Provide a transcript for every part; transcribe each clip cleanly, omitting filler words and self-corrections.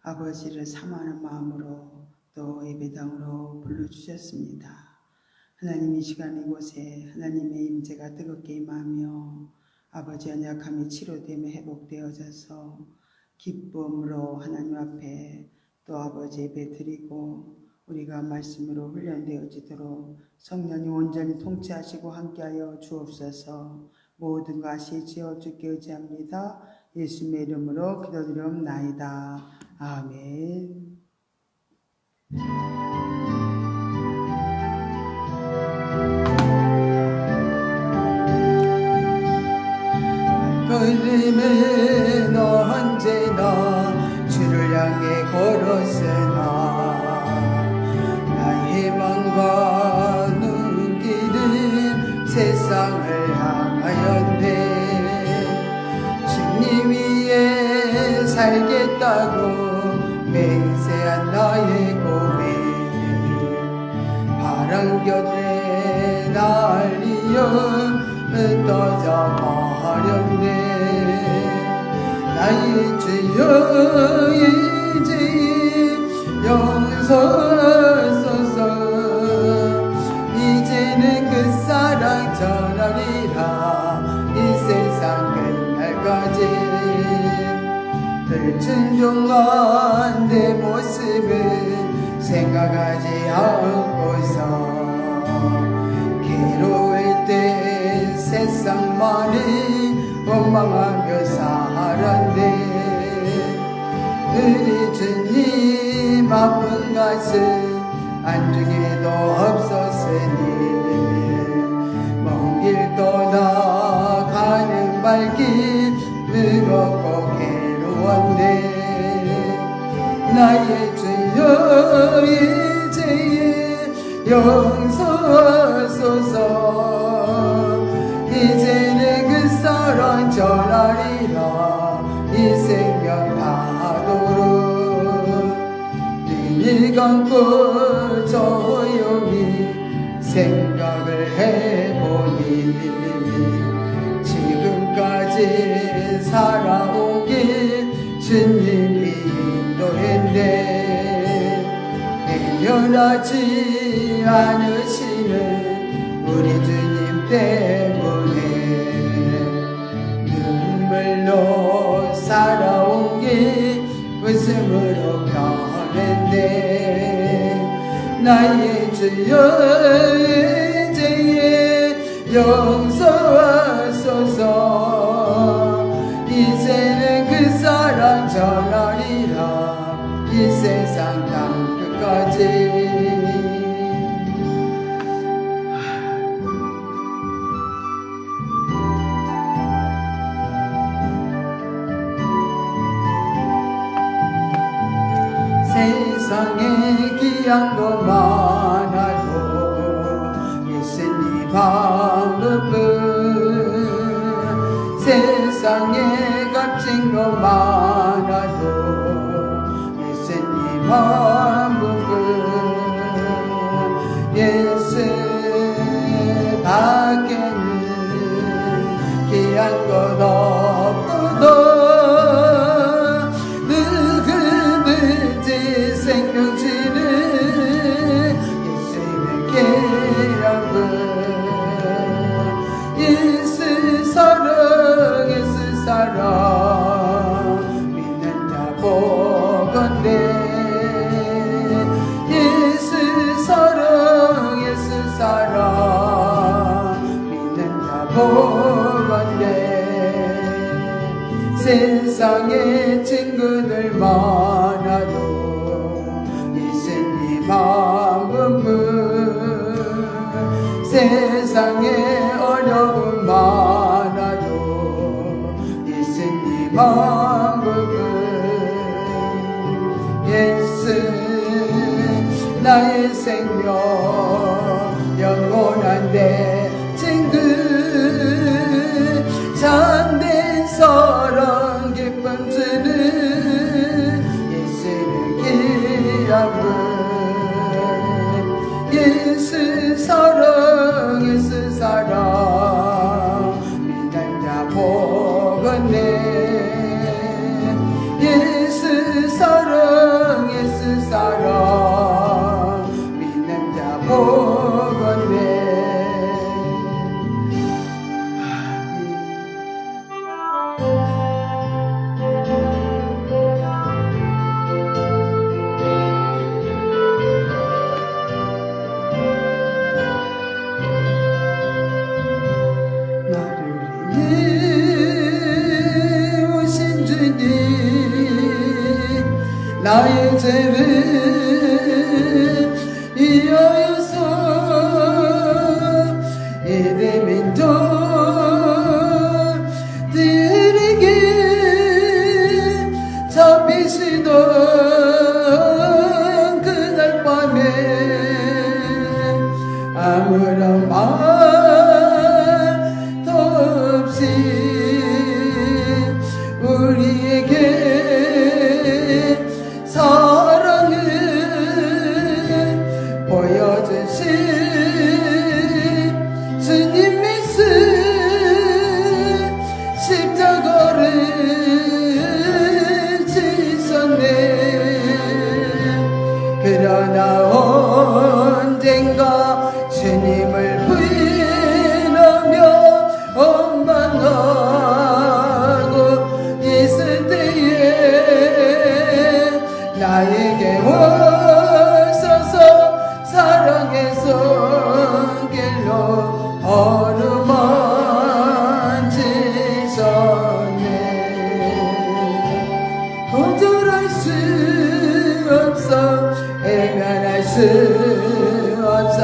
아버지를 사모하는 마음으로 또 예배당으로 불러주셨습니다. 하나님, 이 시간 이곳에 하나님의 임재가 뜨겁게 임하며 아버지 언약함이 치료되며 회복되어져서 기쁨으로 하나님 앞에 또 아버지 예배 드리고 우리가 말씀으로 훈련되어지도록 성령이 온전히 통치하시고 함께하여 주옵소서. 모든 것이 지어 주께 의지합니다. 예수님의 이름으로 기도드리옵나이다. 아멘. 걸음은 언제나 주를 향해 걸었으나 나의 희망과 눈길은 세상을 향하였네. 주님 위에 살겠다고 맹세한 나의 고백, 바람 곁에 날리어 떠져 버렸네. 나의 주여 이제 용서소서. 이제는 그 사랑 전하리라 이 세상 끝날까지. 불순종한 내 모습을 생각하지 않고서 괴로울 때 세상만이 원망하며 살았네. 우리 주님 아픈 가슴 안중에도 없었으니 먼 길 떠나가는 발길 무겁고 괴로웠네. 나의 주여 이제 용서소서. 이제는 그 사랑 전하리라 이 생명 다하도록. 눈을 감고 조용히 생각을 해보니 지금까지 살아온 길 주님이 인도했네. 외면하지 않으시는 우리 주님 때문에 눈물로 살아온 길 웃음으로 변했네. 나의 주여 이제 용서하소서. 이제는 그 사랑 전하리라 이 세상 땅 끝까지. 세상에 귀한 것 많아도 예수님 한 분뿐. 세상에 값진 것 많아도 예수님 한 분뿐. 예수 밖에는 귀한 것 없고도 생명 주는 예수는 귀한 분. 예수 사랑 예수 사랑 믿는 자 복은데. 예수 사랑 예수 사랑 믿는 자 복은데. 세상에 친구들 많아도 한 분뿐. 세상에 어려움 많아도 예수님 한 분뿐. 예수 나의 생명 영원한 내 친구. 참된 사랑 기쁨 주는 예수는 귀한 분. 예수 사랑 예수 사랑 믿는 자 복은네. 예수 나의 죄를 이하여서 이대민족들에게 잡히시던 그날 밤에 아무런 말도 없이 우리에게 사랑을 보여주신 주님의 십자가를 지셨네. 그러나 언젠가 주님을 부인하며 원망하고 있을 때에 나에게 오셔서 사랑의 손길로 어루만지셨네. 거절할 수 없어 외면할 수 없어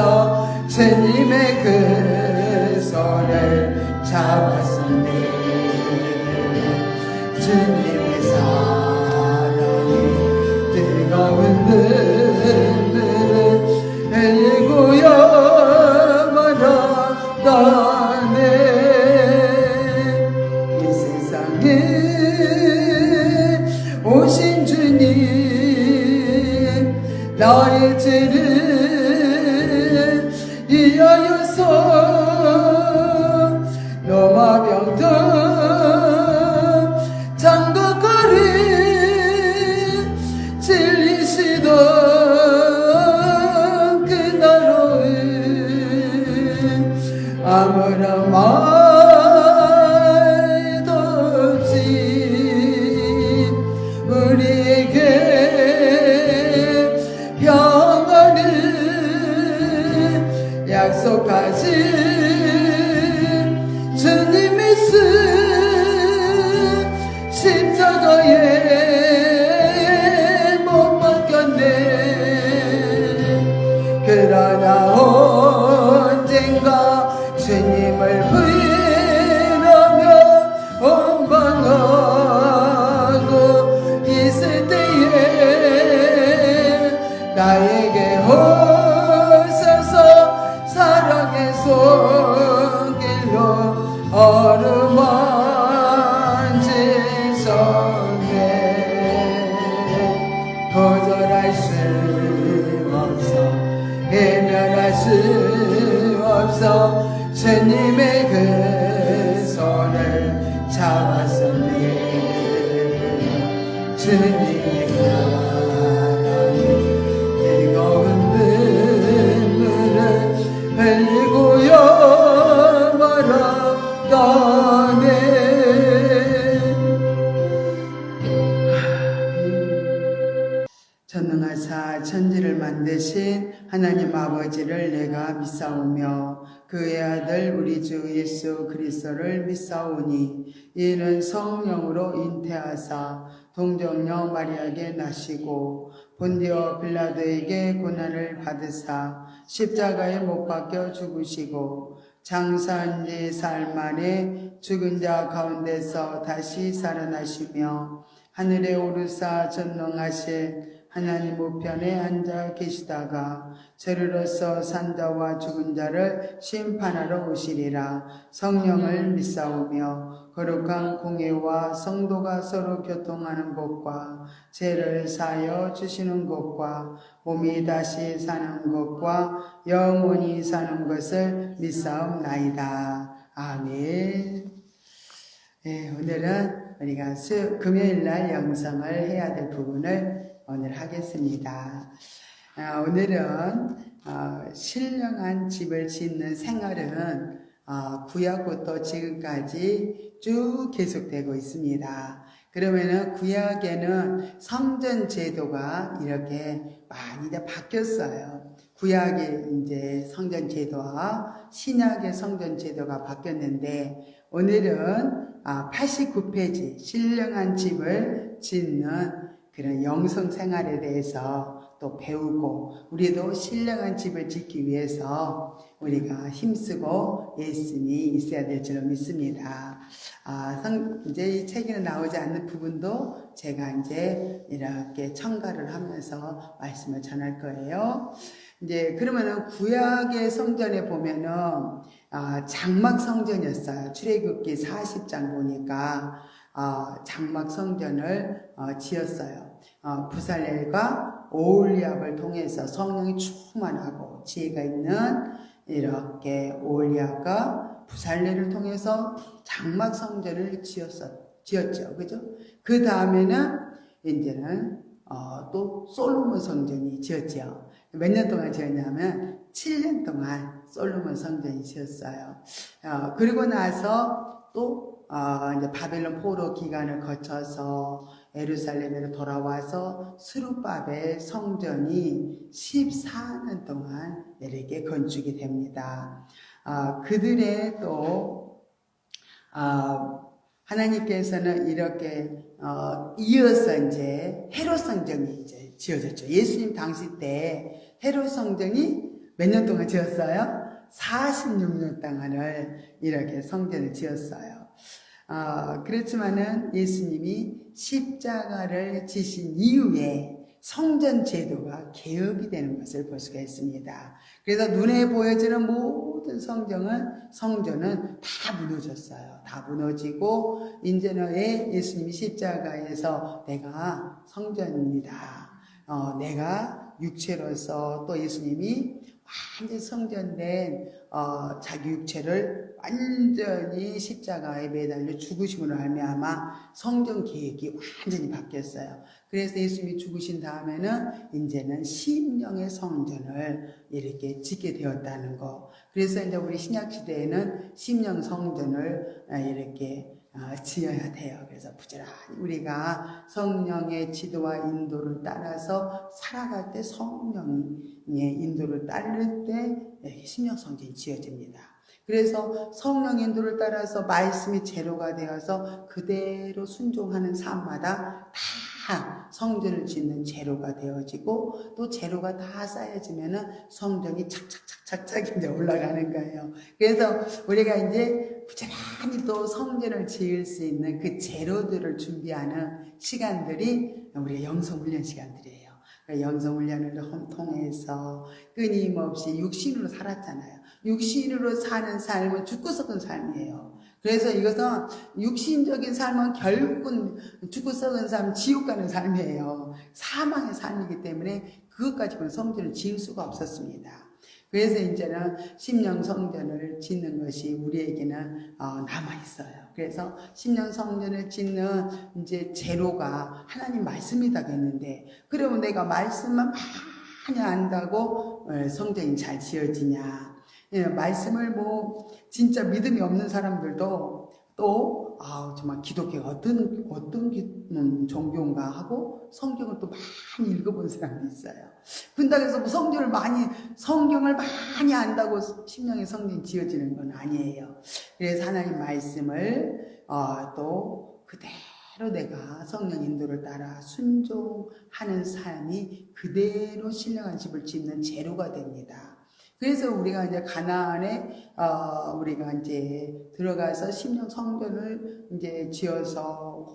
주님의 그 손을 잡았었네. 주님의 사랑이 뜨거운 눈물을 흘리고야 말았다네. 이 세상에 오신 주님 나의 죄를 이하여서 로마병든 장독가를 찔리시던 그날은 아무런 말도 없이 우리에게 평안을 약속하신 주님의 십자가에 못 박혔네. 그러나 언젠가 주님을 부인하며 원망하고 있을 때에 나에게 오셔서 사랑의 손길로 어루만지셨네. 거절할 수 없어 외면할 수 없어 주님의 그 손을 잡았었네. 주님의 사랑이 뜨거운 눈물을 흘리고야 말았다네. 전능하사 천지를 만드신 하나님 아버지를 내가 믿사오며 그의 아들 우리 주 예수 그리스도를 믿사오니 이는 성령으로 잉태하사 동정녀 마리아에게 나시고 본디오 빌라도에게 고난을 받으사 십자가에 못 박혀 죽으시고 장사한 지 사흘 만에 죽은 자 가운데서 다시 살아나시며 하늘에 오르사 전능하신 하나님 우편에 앉아 계시다가 저리로서 산자와 죽은 자를 심판하러 오시리라. 성령을 믿사오며 거룩한 공회와 성도가 서로 교통하는 것과 죄를 사하여 주시는 것과 몸이 다시 사는 것과 영원히 사는 것을 믿사옵나이다. 아멘. 네, 오늘은 우리가 금요일날 영성을 해야 될 부분을 오늘 하겠습니다. 오늘은 신령한 집을 짓는 생활은 구약부터 지금까지 쭉 계속되고 있습니다. 그러면은 구약에는 성전 제도가 이렇게 많이 바뀌었어요. 구약의 이제 성전 제도와 신약의 성전 제도가 바뀌었는데 오늘은 89페이지 신령한 집을 짓는 그런 영성 생활에 대해서 또 배우고 우리도 신령한 집을 짓기 위해서 우리가 힘쓰고 예순이 있어야 될 줄로 믿습니다. 이제 이 책에는 나오지 않는 부분도 제가 이제 이렇게 첨가를 하면서 말씀을 전할 거예요. 이제 그러면은 구약의 성전에 보면은 장막 성전이었어요. 출애굽기 40장 보니까 장막 성전을 지었어요. 부살렐과 오홀리압을 통해서 성령이 충만하고 지혜가 있는 이렇게 오홀리압과 부살렐을 통해서 장막 성전을 지었죠. 그죠? 그 다음에는 이제는 또 솔로몬 성전이 지었죠. 몇 년 동안 지었냐면 7년 동안 솔로몬 성전이 지었어요. 그리고 나서 또 이제 바벨론 포로 기간을 거쳐서 예루살렘으로 돌아와서 스룹바벨 성전이 14년 동안 이렇게 건축이 됩니다. 그들의 또 하나님께서는 이렇게 이어서 이제 헤롯 성전이 이제 지어졌죠. 예수님 당시 때 헤롯 성전이 몇 년 동안 지었어요? 46년 동안을 이렇게 성전을 지었어요. 그렇지만은 예수님이 십자가를 지신 이후에 성전 제도가 개혁이 되는 것을 볼 수가 있습니다. 그래서 눈에 보여지는 모든 성전은 다 무너졌어요. 다 무너지고 이제는 예수님이 십자가에서 내가 성전입니다. 내가 육체로서 또 예수님이 완전 성전된 자기 육체를 완전히 십자가에 매달려 죽으심으로 말미암아 성전 계획이 완전히 바뀌었어요. 그래서 예수님이 죽으신 다음에는 이제는 심령의 성전을 이렇게 짓게 되었다는 거. 그래서 이제 우리 신약 시대에는 심령 성전을 이렇게 지어야 돼요. 그래서 부지런히 우리가 성령의 지도와 인도를 따라서 살아갈 때 성령의 인도를 따를 때 심령 성전이 지어집니다. 그래서 성령 인도를 따라서 말씀이 제로가 되어서 그대로 순종하는 삶마다 다 성전을 짓는 제로가 되어지고 또 제로가 다 쌓여지면은 성전이 착착착착 이제 올라가는 거예요. 그래서 우리가 이제 부지런히 또 성전을 지을 수 있는 그 제로들을 준비하는 시간들이 우리가 영성훈련 시간들이에요. 영성훈련을 통해서 끊임없이 육신으로 살았잖아요. 육신으로 사는 삶은 죽고 썩은 삶이에요. 그래서 이것은 육신적인 삶은 결국은 죽고 썩은 삶, 지옥 가는 삶이에요. 사망의 삶이기 때문에 그것 가지고는 성전을 지을 수가 없었습니다. 그래서 이제는 심령 성전을 짓는 것이 우리에게는 남아 있어요. 그래서 심령 성전을 짓는 이제 제로가 하나님 말씀이다 했는데, 그러면 내가 말씀만 많이 안다고 성전이 잘 지어지냐? 말씀을 진짜 믿음이 없는 사람들도 또 정말 기독교가 어떤 종교인가 하고 성경을 또 많이 읽어본 사람이 있어요. 그런다고 해서 성경을 많이 안다고 심령의 성전이 지어지는 건 아니에요. 그래서 하나님 말씀을 또 그대로 내가 성령 인도를 따라 순종하는 삶이 그대로 신령한 집을 짓는 재료가 됩니다. 그래서 우리가 이제 가나안에 우리가 이제 들어가서 심령 성전을 이제 지어서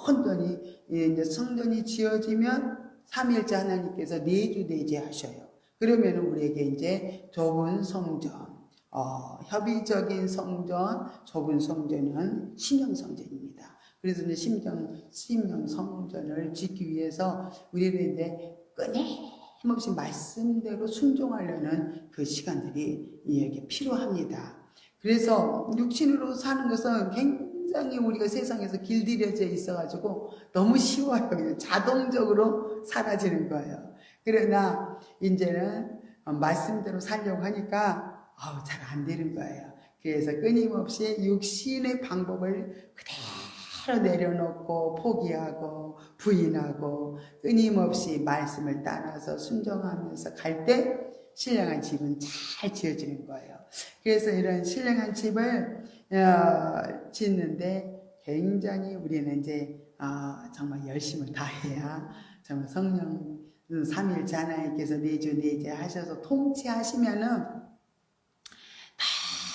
온전히 이제 성전이 지어지면 삼위일체 하나님께서 내주내제하셔요. 그러면 우리에게 이제 좁은 성전, 협의적인 성전, 좁은 성전은 심령 성전입니다. 그래서 이제 심령 성전을 짓기 위해서 우리는 이제 끊임없이 말씀대로 순종하려는 그 시간들이 이에게 필요합니다. 그래서 육신으로 사는 것은 굉장히 우리가 세상에서 길들여져 있어가지고 너무 쉬워요. 그냥 자동적으로 사라지는 거예요. 그러나 이제는 말씀대로 살려고 하니까 잘 안 되는 거예요. 그래서 끊임없이 육신의 방법을 그대로 내려놓고 포기하고 부인하고 끊임없이 말씀을 따라서 순종하면서 갈 때 신령한 집은 잘 지어지는 거예요. 그래서 이런 신령한 집을 짓는데 굉장히 우리는 이제 정말 열심을 다해야 정말 성령 삼일째 하나님께서 내주 내제 하셔서 통치하시면은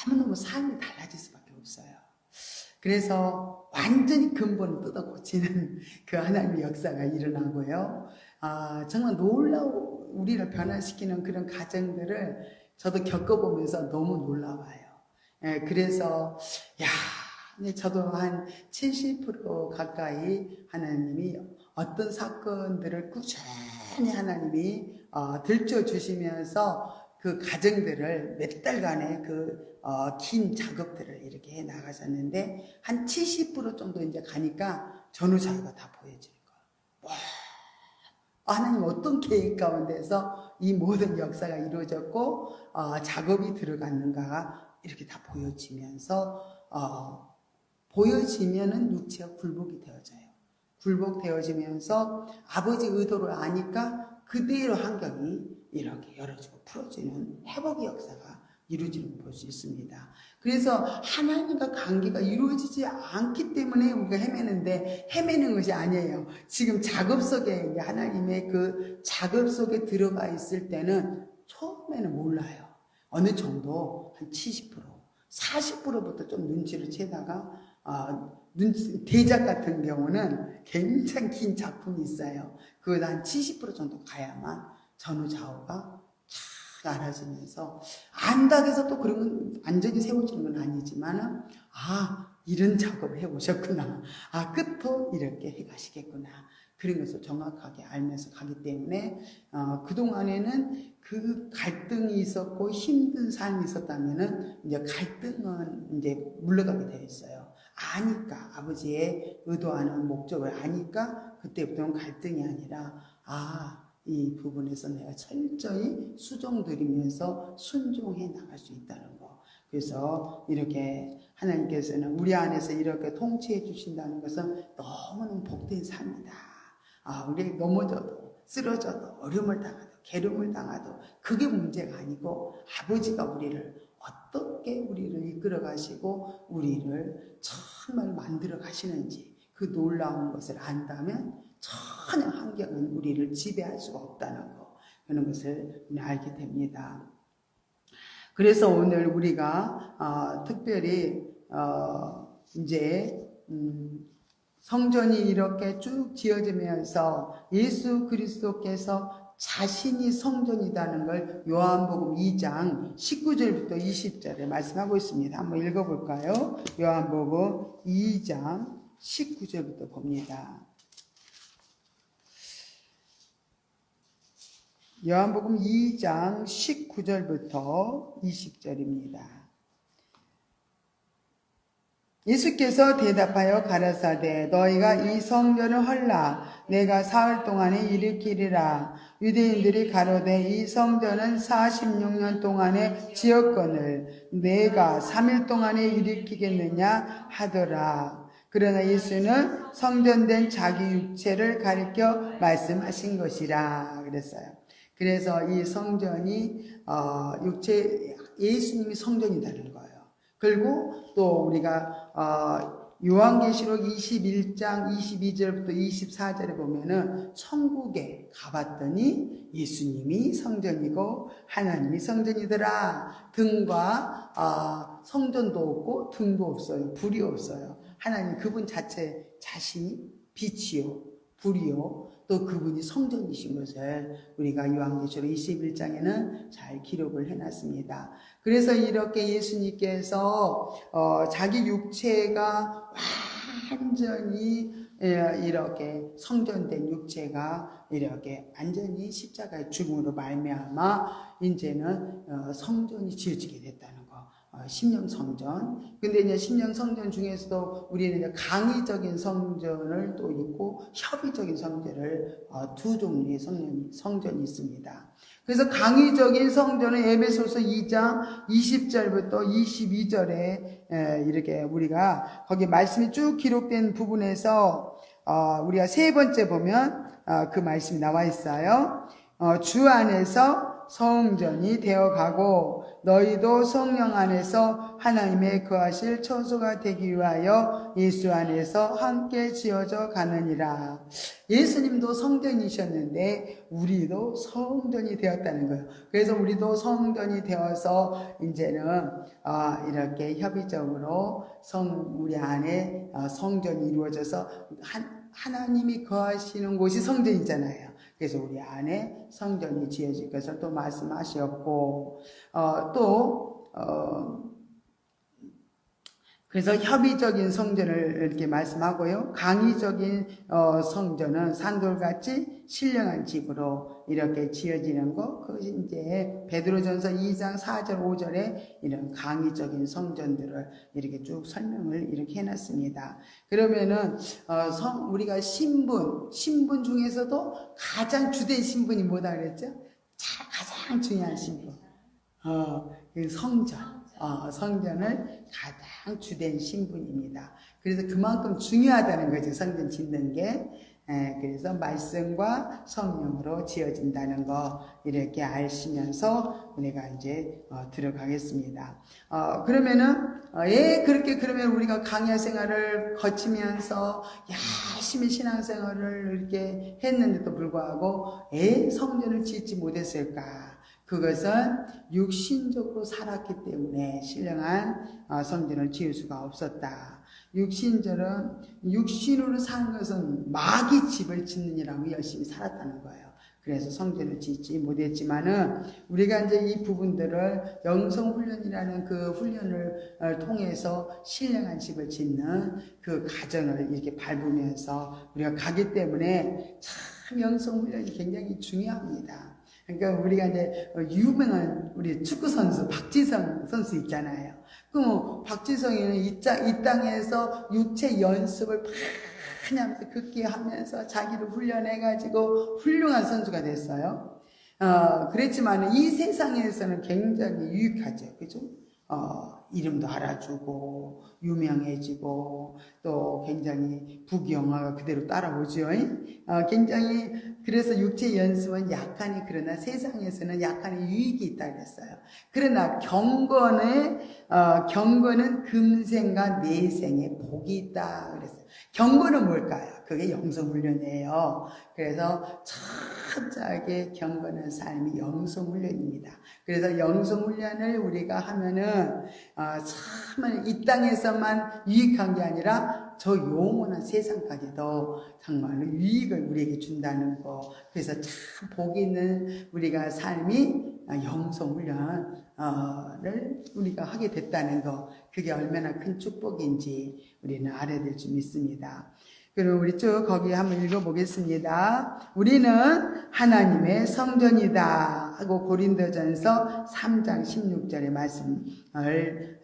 너무너무 삶이 달라질 수밖에 없어요. 그래서 완전히 근본을 뜯어 고치는 그 하나님의 역사가 일어나고요. 정말 놀라운 우리를 변화시키는 그런 과정들을 저도 겪어보면서 너무 놀라워요. 그래서 저도 한 70% 가까이 하나님이 어떤 사건들을 꾸준히 하나님이 들춰주시면서 그 과정들을 몇 달간의 긴 작업들을 이렇게 해 나가셨는데 한 70% 정도 이제 가니까 전후자가 다 보여지는 거예요. 하나님 어떤 계획 가운데서 이 모든 역사가 이루어졌고 작업이 들어갔는가 이렇게 다 보여지면서 보여지면은 육체가 굴복이 되어져요. 굴복되어지면서 아버지 의도를 아니까 그대로 환경이 이렇게 열어지고 풀어지는 회복의 역사가 이루어지는 걸 볼 수 있습니다. 그래서 하나님과 관계가 이루어지지 않기 때문에 우리가 헤매는데 헤매는 것이 아니에요. 지금 작업 속에 하나님의 그 작업 속에 들어가 있을 때는 처음에는 몰라요. 어느 정도 한 70%, 40%부터 좀 눈치를 채다가 대작 같은 경우는 굉장히 긴 작품이 있어요. 그거 한 70% 정도 가야만 전후좌우가 쫙 알아지면서 안다고 해서 또 그런 건 완전히 세워지는 건 아니지만 이런 작업을 해오셨구나. 끝도 이렇게 해가시겠구나. 그런 것을 정확하게 알면서 가기 때문에 그동안에는 그 갈등이 있었고 힘든 삶이 있었다면은 이제 갈등은 이제 물러가게 되어 있어요. 아니까 아버지의 의도하는 목적을 아니까 그때부터는 갈등이 아니라 이 부분에서 내가 철저히 수종드리면서 순종해 나갈 수 있다는 거. 그래서 이렇게 하나님께서는 우리 안에서 이렇게 통치해 주신다는 것은 너무너무 복된 삶이다. 우리 넘어져도 쓰러져도 어려움을 당하도 괴로움을 당하도 그게 문제가 아니고 아버지가 우리를 어떻게 우리를 이끌어 가시고 우리를 정말 만들어 가시는지 그 놀라운 것을 안다면 전혀 환경은 우리를 지배할 수가 없다는 거, 그런 것을 알게 됩니다. 그래서 오늘 우리가 특별히 이제 성전이 이렇게 쭉 지어지면서 예수 그리스도께서 자신이 성전이라는 걸 요한복음 2장 19절부터 20절에 말씀하고 있습니다. 한번 읽어볼까요? 요한복음 2장 19절부터 봅니다. 요한복음 2장 19절부터 20절입니다. 예수께서 대답하여 가라사대 너희가 이 성전을 헐라 내가 사흘 동안에 일으키리라. 유대인들이 가로되 이 성전은 46년 동안에 지었거늘 내가 3일 동안에 일으키겠느냐 하더라. 그러나 예수는 성전된 자기 육체를 가리켜 말씀하신 것이라 그랬어요. 그래서 이 성전이 예수님이 성전이라는 거예요. 그리고 또 우리가 요한계시록 21장 22절부터 24절에 보면은 천국에 가봤더니 예수님이 성전이고 하나님이 성전이더라. 등과 성전도 없고 등도 없어요. 불이 없어요. 하나님 그분 자신이 빛이요 불이요 또 그분이 성전이신 것을 우리가 요한계시록 21장에는 잘 기록을 해놨습니다. 그래서 이렇게 예수님께서 자기 육체가 완전히 이렇게 성전된 육체가 이렇게 완전히 십자가의 죽음으로 말미암아 이제는 성전이 지어지게 됐다는 거. 신령 성전. 근데 이제 신령 성전 중에서도 우리는 이제 강의적인 성전을 또 있고 협의적인 성전을 두 종류의 성전이 있습니다. 그래서 강의적인 성전은 에베소서 2장 20절부터 22절에 이렇게 우리가 거기 말씀이 쭉 기록된 부분에서 우리가 세 번째 보면 그 말씀이 나와 있어요. 주 안에서 성전이 되어가고 너희도 성령 안에서 하나님의 거하실 처소가 되기 위하여 예수 안에서 함께 지어져 가느니라. 예수님도 성전이셨는데 우리도 성전이 되었다는 거예요. 그래서 우리도 성전이 되어서 이제는 이렇게 협의적으로 우리 안에 성전이 이루어져서 하나님이 거하시는 곳이 성전이잖아요. 그래서 우리 안에 성전이 지어질 것을 또 말씀하셨고, 그래서 협의적인 성전을 이렇게 말씀하고요. 강의적인 성전은 산돌같이 신령한 집으로 이렇게 지어지는 거, 그것이 이제 베드로전서 2장 4절 5절에 이런 강의적인 성전들을 이렇게 쭉 설명을 이렇게 해놨습니다. 그러면은 우리가 신분 중에서도 가장 주된 신분이 뭐다 그랬죠? 가장 중요한 신분, 그 성전. 성전을 가장 주된 신분입니다. 그래서 그만큼 중요하다는 거죠. 성전 짓는 게. 그래서 말씀과 성령으로 지어진다는 거 이렇게 아시면서 우리가 이제 들어가겠습니다. 그러면은 그러면 우리가 강야 생활을 거치면서 열심히 신앙생활을 이렇게 했는데도 불구하고 성전을 짓지 못했을까? 그것은 육신적으로 살았기 때문에 신령한 성전을 지을 수가 없었다. 육신으로 사는 것은 마귀 집을 짓느니라고 열심히 살았다는 거예요. 그래서 성전을 짓지 못했지만은 우리가 이제 이 부분들을 영성훈련이라는 그 훈련을 통해서 신령한 집을 짓는 그 과정을 이렇게 밟으면서 우리가 가기 때문에 참 영성훈련이 굉장히 중요합니다. 그러니까 우리가 이제 유명한 우리 축구 선수 박지성 선수 있잖아요. 그럼 박지성이는 이 땅에서 육체 연습을 많이 하면서 극기 하면서 자기를 훈련해가지고 훌륭한 선수가 됐어요. 그랬지만 이 세상에서는 굉장히 유익하죠. 그죠? 이름도 알아주고 유명해지고 또 굉장히 부귀영화가 그대로 따라오죠. 굉장히 그래서 육체 연습은 약간이 그러나 세상에서는 약간의 유익이 있다 그랬어요. 그러나 경건은 금생과 내생에 복이 있다 그랬어요. 경건은 뭘까요? 그게 영성훈련이에요. 그래서 철저하게 경건한 삶이 영성훈련입니다. 그래서 영성훈련을 우리가 하면은 참 이 땅에서만 유익한 게 아니라 저 영원한 세상까지도 정말로 유익을 우리에게 준다는 거. 그래서 참 복이 있는 우리가 삶이 영성훈련을 우리가 하게 됐다는 거. 그게 얼마나 큰 축복인지 우리는 알아야 될 줄 믿습니다. 그럼 우리 쭉 거기 한번 읽어보겠습니다. 우리는 하나님의 성전이다 하고 고린도전서 3장 16절의 말씀을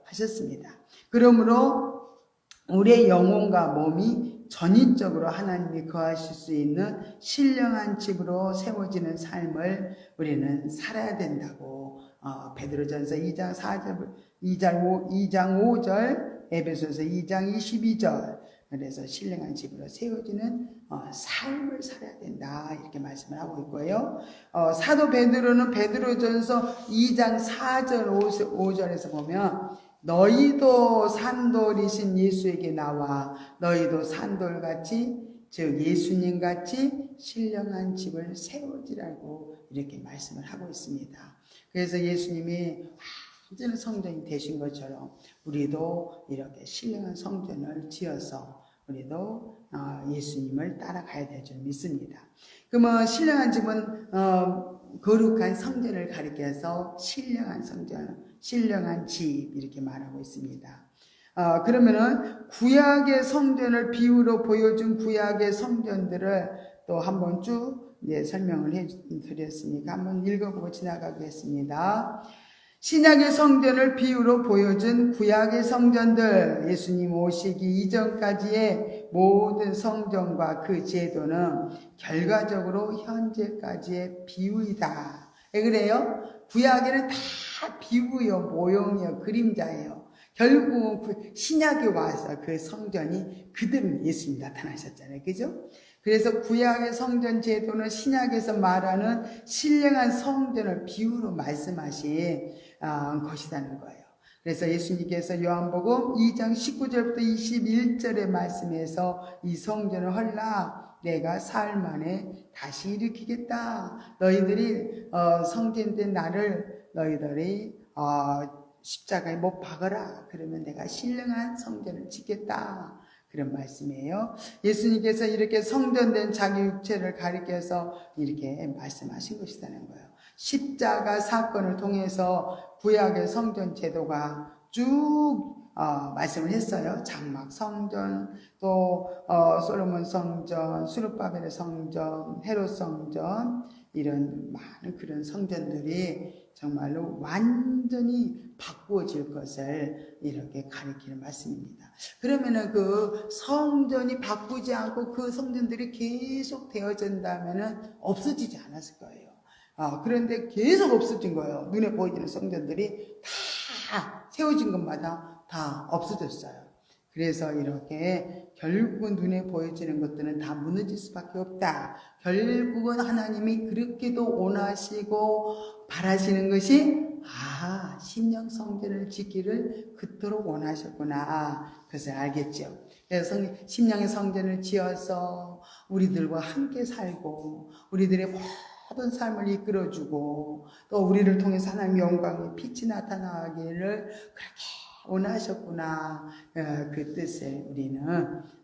하셨습니다. 그러므로 우리의 영혼과 몸이 전인적으로 하나님이 거하실 수 있는 신령한 집으로 세워지는 삶을 우리는 살아야 된다고 베드로전서 2장 4절, 2장 5절, 에베소서 2장 22절 그래서 신령한 집으로 세워지는 삶을 살아야 된다 이렇게 말씀을 하고 있고요. 사도 베드로는 베드로전서 2장 4절 5절에서 보면 너희도 산돌이신 예수에게 나와 너희도 산돌같이 즉 예수님같이 신령한 집을 세우지라고 이렇게 말씀을 하고 있습니다. 그래서 예수님이 완전한 성전이 되신 것처럼 우리도 이렇게 신령한 성전을 지어서 우리도 예수님을 따라가야 될 줄 믿습니다. 그러면 신령한 집은 거룩한 성전을 가리켜서 신령한 성전, 신령한 집 이렇게 말하고 있습니다. 그러면은 구약의 성전을 비유로 보여준 구약의 성전들을 또 한번 쭉 설명을 해드렸으니까 한번 읽어보고 지나가겠습니다. 신약의 성전을 비유로 보여준 구약의 성전들, 예수님 오시기 이전까지의 모든 성전과 그 제도는 결과적으로 현재까지의 비유이다. 왜 그래요? 구약에는 다 비유요, 모형이요, 그림자예요. 결국은 그 신약에 와서 그 성전이 그대로 예수님 나타나셨잖아요. 그죠? 그래서 구약의 성전 제도는 신약에서 말하는 신령한 성전을 비유로 말씀하신 것이라는 거예요. 그래서 예수님께서 요한복음 2장 19절부터 21절의 말씀에서 이 성전을 헐라 내가 사흘 만에 다시 일으키겠다. 너희들이 성전된 날을 너희들이 십자가에 못 박아라. 그러면 내가 신령한 성전을 짓겠다. 그런 말씀이에요. 예수님께서 이렇게 성전된 자기 육체를 가리켜서 이렇게 말씀하신 것이라는 거예요. 십자가 사건을 통해서 구약의 성전 제도가 쭉 말씀을 했어요. 장막 성전, 또 솔로몬 성전, 수르바벨의 성전, 헤롯 성전, 이런 많은 그런 성전들이 정말로 완전히 바꾸어질 것을 이렇게 가리키는 말씀입니다. 그러면은 그 성전이 바꾸지 않고 그 성전들이 계속 되어진다면은 없어지지 않았을 거예요. 그런데 계속 없어진 거예요. 눈에 보이는 성전들이 다 세워진 것마다 다 없어졌어요. 그래서 이렇게 결국은 눈에 보여지는 것들은 다 무너질 수밖에 없다. 결국은 하나님이 그렇게도 원하시고 바라시는 것이 신령 성전을 짓기를 그토록 원하셨구나. 그것을 알겠죠. 그래서 신령의 성전을 지어서 우리들과 함께 살고 우리들의 모든 삶을 이끌어주고 또 우리를 통해서 하나님의 영광이 빛이 나타나기를 그렇게 원하셨구나. 그 뜻을 우리는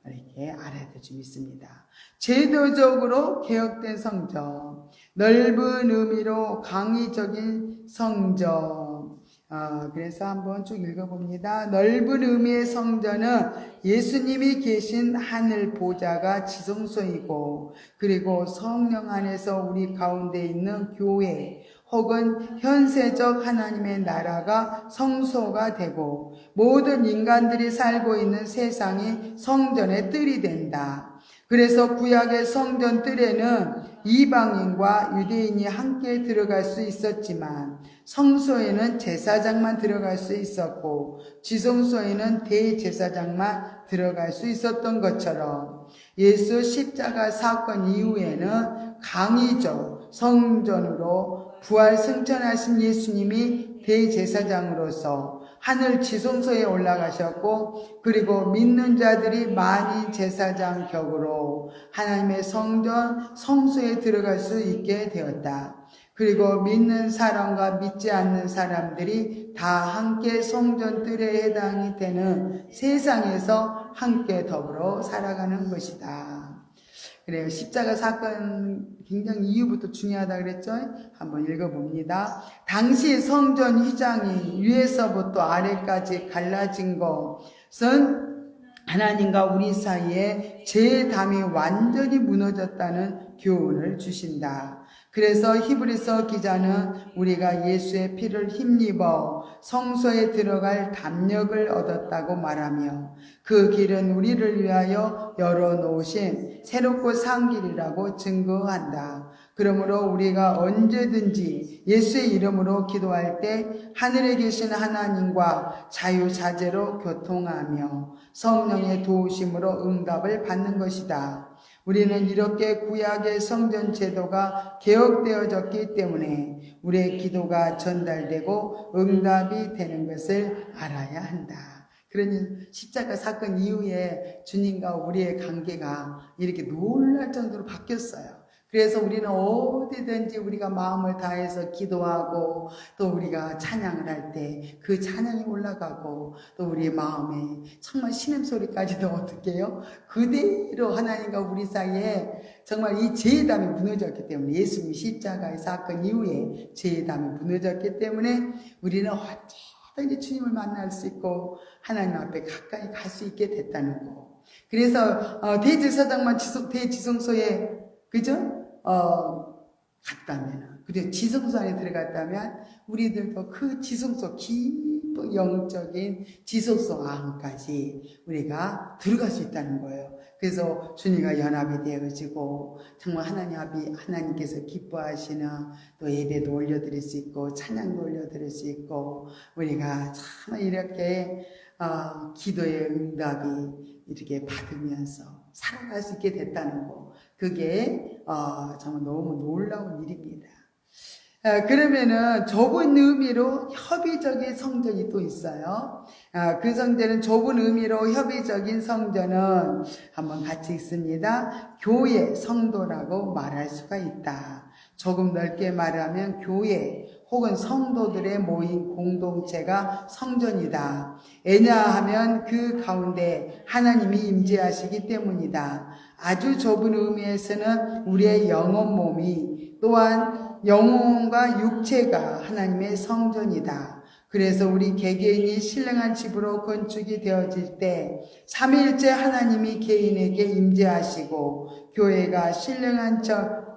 이렇게 알아야 될 줄 믿습니다. 제도적으로 개혁된 성전, 넓은 의미로 강의적인 성전. 그래서 한번 쭉 읽어봅니다. 넓은 의미의 성전은 예수님이 계신 하늘 보좌가 지성소이고 그리고 성령 안에서 우리 가운데 있는 교회 혹은 현세적 하나님의 나라가 성소가 되고 모든 인간들이 살고 있는 세상이 성전의 뜰이 된다. 그래서 구약의 성전 뜰에는 이방인과 유대인이 함께 들어갈 수 있었지만 성소에는 제사장만 들어갈 수 있었고 지성소에는 대제사장만 들어갈 수 있었던 것처럼 예수 십자가 사건 이후에는 강의적 성전으로 부활 승천하신 예수님이 대제사장으로서 하늘 지성소에 올라가셨고 그리고 믿는 자들이 만인 제사장 격으로 하나님의 성전 성소에 들어갈 수 있게 되었다. 그리고 믿는 사람과 믿지 않는 사람들이 다 함께 성전 뜰에 해당이 되는 세상에서 함께 더불어 살아가는 것이다. 그래요. 십자가 사건 굉장히 이유부터 중요하다 그랬죠? 한번 읽어봅니다. 당시 성전 휘장이 위에서부터 아래까지 갈라진 것은 하나님과 우리 사이에 죄담이 완전히 무너졌다는 교훈을 주신다. 그래서 히브리서 기자는 우리가 예수의 피를 힘입어 성소에 들어갈 담력을 얻었다고 말하며 그 길은 우리를 위하여 열어놓으신 새롭고 산 길이라고 증거한다. 그러므로 우리가 언제든지 예수의 이름으로 기도할 때 하늘에 계신 하나님과 자유자재로 교통하며 성령의 도우심으로 응답을 받는 것이다. 우리는 이렇게 구약의 성전 제도가 개혁되어졌기 때문에 우리의 기도가 전달되고 응답이 되는 것을 알아야 한다. 그러니 십자가 사건 이후에 주님과 우리의 관계가 이렇게 놀랄 정도로 바뀌었어요. 그래서 우리는 어디든지 우리가 마음을 다해서 기도하고 또 우리가 찬양을 할 때 그 찬양이 올라가고 또 우리의 마음에 정말 신음소리까지도 어떻게 해요? 그대로 하나님과 우리 사이에 정말 이 죄담이 무너졌기 때문에 예수님 십자가의 사건 이후에 죄담이 무너졌기 때문에 우리는 언제든지 주님을 만날 수 있고 하나님 앞에 가까이 갈 수 있게 됐다는 거. 그래서 대제사장만 대지성소에 그죠? 갔다면, 그리고 지성소 안에 들어갔다면, 우리들도 그 지성소, 깊은 영적인 지성소 안까지 우리가 들어갈 수 있다는 거예요. 그래서 주님과 연합이 되어지고, 정말 하나님께서 기뻐하시는 또 예배도 올려드릴 수 있고, 찬양도 올려드릴 수 있고, 우리가 참 이렇게, 기도의 응답이 이렇게 받으면서 살아갈 수 있게 됐다는 거. 그게 정말 너무 놀라운 일입니다. 그러면은 좁은 의미로 협의적인 성전이 또 있어요. 그 성전은 좁은 의미로 협의적인 성전은 한번 같이 읽습니다. 교회 성도라고 말할 수가 있다. 조금 넓게 말하면 교회 혹은 성도들의 모인 공동체가 성전이다. 왜냐하면 그 가운데 하나님이 임재하시기 때문이다. 아주 좁은 의미에서는 우리의 영혼 몸이 또한 영혼과 육체가 하나님의 성전이다. 그래서 우리 개개인이 신령한 집으로 건축이 되어질 때 삼위일체 하나님이 개인에게 임재하시고 교회가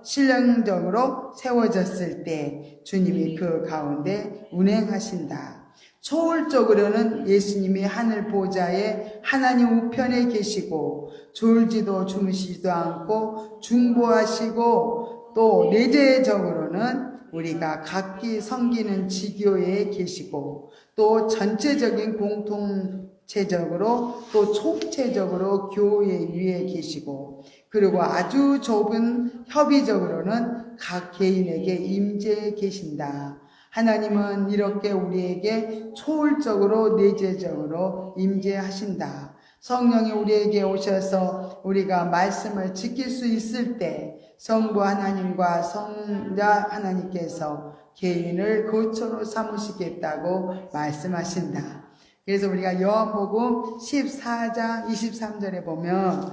신령적으로 세워졌을 때 주님이 그 가운데 운행하신다. 초월적으로는 예수님이 하늘 보좌에 하나님 우편에 계시고 졸지도 주무시지도 않고 중보하시고 또 내재적으로는 우리가 각기 섬기는 지교회에 계시고 또 전체적인 공통체적으로 또 총체적으로 교회 위에 계시고 그리고 아주 좁은 협의적으로는 각 개인에게 임재해 계신다. 하나님은 이렇게 우리에게 초월적으로 내재적으로 임재하신다. 성령이 우리에게 오셔서 우리가 말씀을 지킬 수 있을 때 성부 하나님과 성자 하나님께서 개인을 거처로 삼으시겠다고 말씀하신다. 그래서 우리가 요한복음 14장 23절에 보면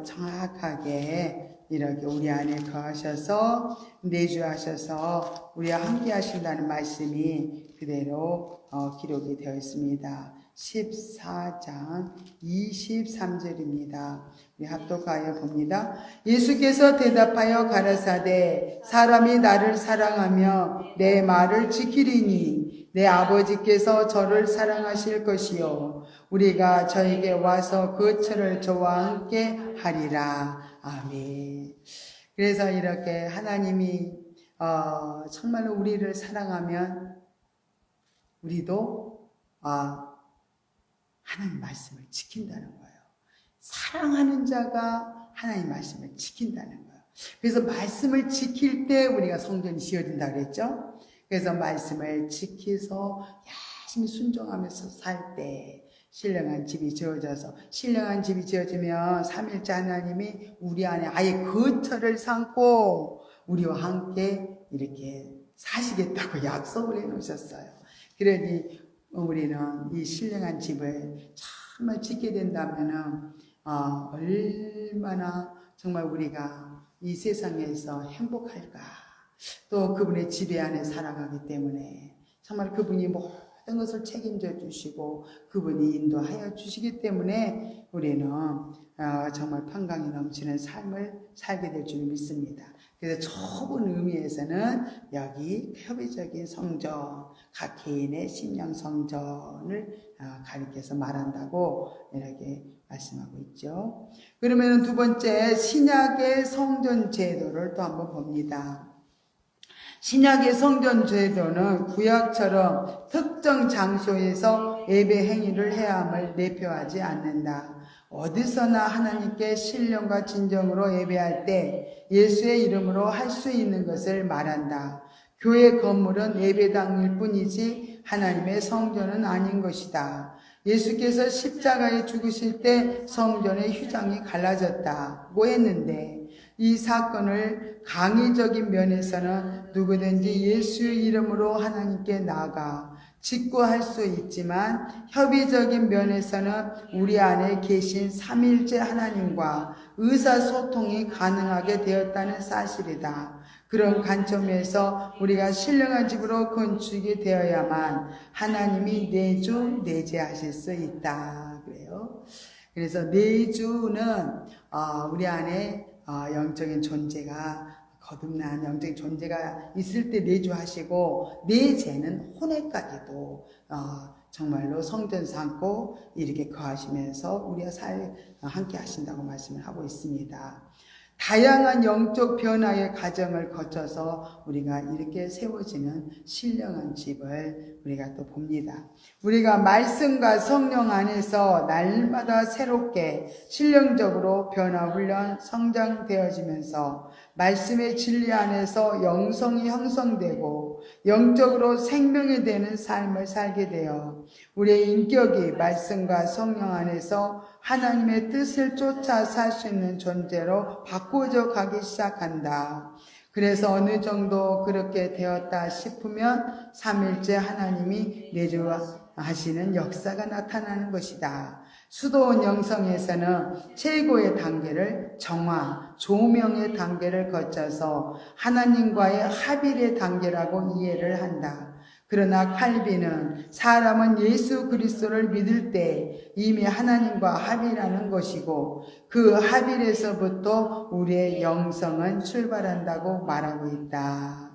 정확하게 이렇게 우리 안에 거하셔서 내주하셔서 우리와 함께 하신다는 말씀이 그대로 기록이 되어 있습니다. 14장 23절입니다. 우리 합독하여 봅니다. 예수께서 대답하여 가라사대 사람이 나를 사랑하며 내 말을 지키리니 내 아버지께서 저를 사랑하실 것이요 우리가 저에게 와서 거처를 저와 함께 하리라. 아멘. 그래서 이렇게 하나님이 정말로 우리를 사랑하면 우리도 하나님 말씀을 지킨다는 거예요. 사랑하는 자가 하나님 말씀을 지킨다는 거예요. 그래서 말씀을 지킬 때 우리가 성전이 지어진다 그랬죠. 그래서 말씀을 지켜서 열심히 순종하면서 살 때 신령한 집이 지어져서 신령한 집이 지어지면 삼일째 하나님이 우리 안에 아예 거처를 삼고 우리와 함께 이렇게 사시겠다고 약속을 해놓으셨어요. 그러니 우리는 이 신령한 집을 정말 짓게 된다면은 얼마나 정말 우리가 이 세상에서 행복할까. 또 그분의 지배 안에 살아가기 때문에 정말 그분이 모든 것을 책임져 주시고 그분이 인도하여 주시기 때문에 우리는 정말 평강이 넘치는 삶을 살게 될 줄 믿습니다. 그래서 좁은 의미에서는 여기 협의적인 성전, 각 개인의 신령 성전을 가리켜서 말한다고 이렇게 말씀하고 있죠. 그러면 두 번째 신약의 성전 제도를 또 한번 봅니다. 신약의 성전 제도는 구약처럼 특정 장소에서 예배 행위를 해야 함을 내표하지 않는다. 어디서나 하나님께 신령과 진정으로 예배할 때 예수의 이름으로 할 수 있는 것을 말한다. 교회 건물은 예배당일 뿐이지 하나님의 성전은 아닌 것이다. 예수께서 십자가에 죽으실 때 성전의 휘장이 갈라졌다고 했는데 이 사건을 강의적인 면에서는 누구든지 예수의 이름으로 하나님께 나아가 직구할 수 있지만 협의적인 면에서는 우리 안에 계신 삼일째 하나님과 의사소통이 가능하게 되었다는 사실이다. 그런 관점에서 우리가 신령한 집으로 건축이 되어야만 하나님이 내재하실 수 있다. 그래요. 그래서 내주는 우리 안에 영적인 존재가 거듭난 영적인 존재가 있을 때 내주하시고 내재는 혼외까지도 정말로 성전 삼고 이렇게 거하시면서 우리와 함께 하신다고 말씀을 하고 있습니다. 다양한 영적 변화의 과정을 거쳐서 우리가 이렇게 세워지는 신령한 집을 우리가 또 봅니다. 우리가 말씀과 성령 안에서 날마다 새롭게 신령적으로 변화 훈련 성장되어지면서 말씀의 진리 안에서 영성이 형성되고 영적으로 생명이 되는 삶을 살게 되어 우리의 인격이 말씀과 성령 안에서 하나님의 뜻을 쫓아 살 수 있는 존재로 바꾸어져 가기 시작한다. 그래서 어느 정도 그렇게 되었다 싶으면 3일째 하나님이 내려하시는 역사가 나타나는 것이다. 수도원 영성에서는 최고의 단계를 정화, 조명의 단계를 거쳐서 하나님과의 합일의 단계라고 이해를 한다. 그러나 칼빈은 사람은 예수 그리스도를 믿을 때 이미 하나님과 합일하는 것이고 그 합일에서부터 우리의 영성은 출발한다고 말하고 있다.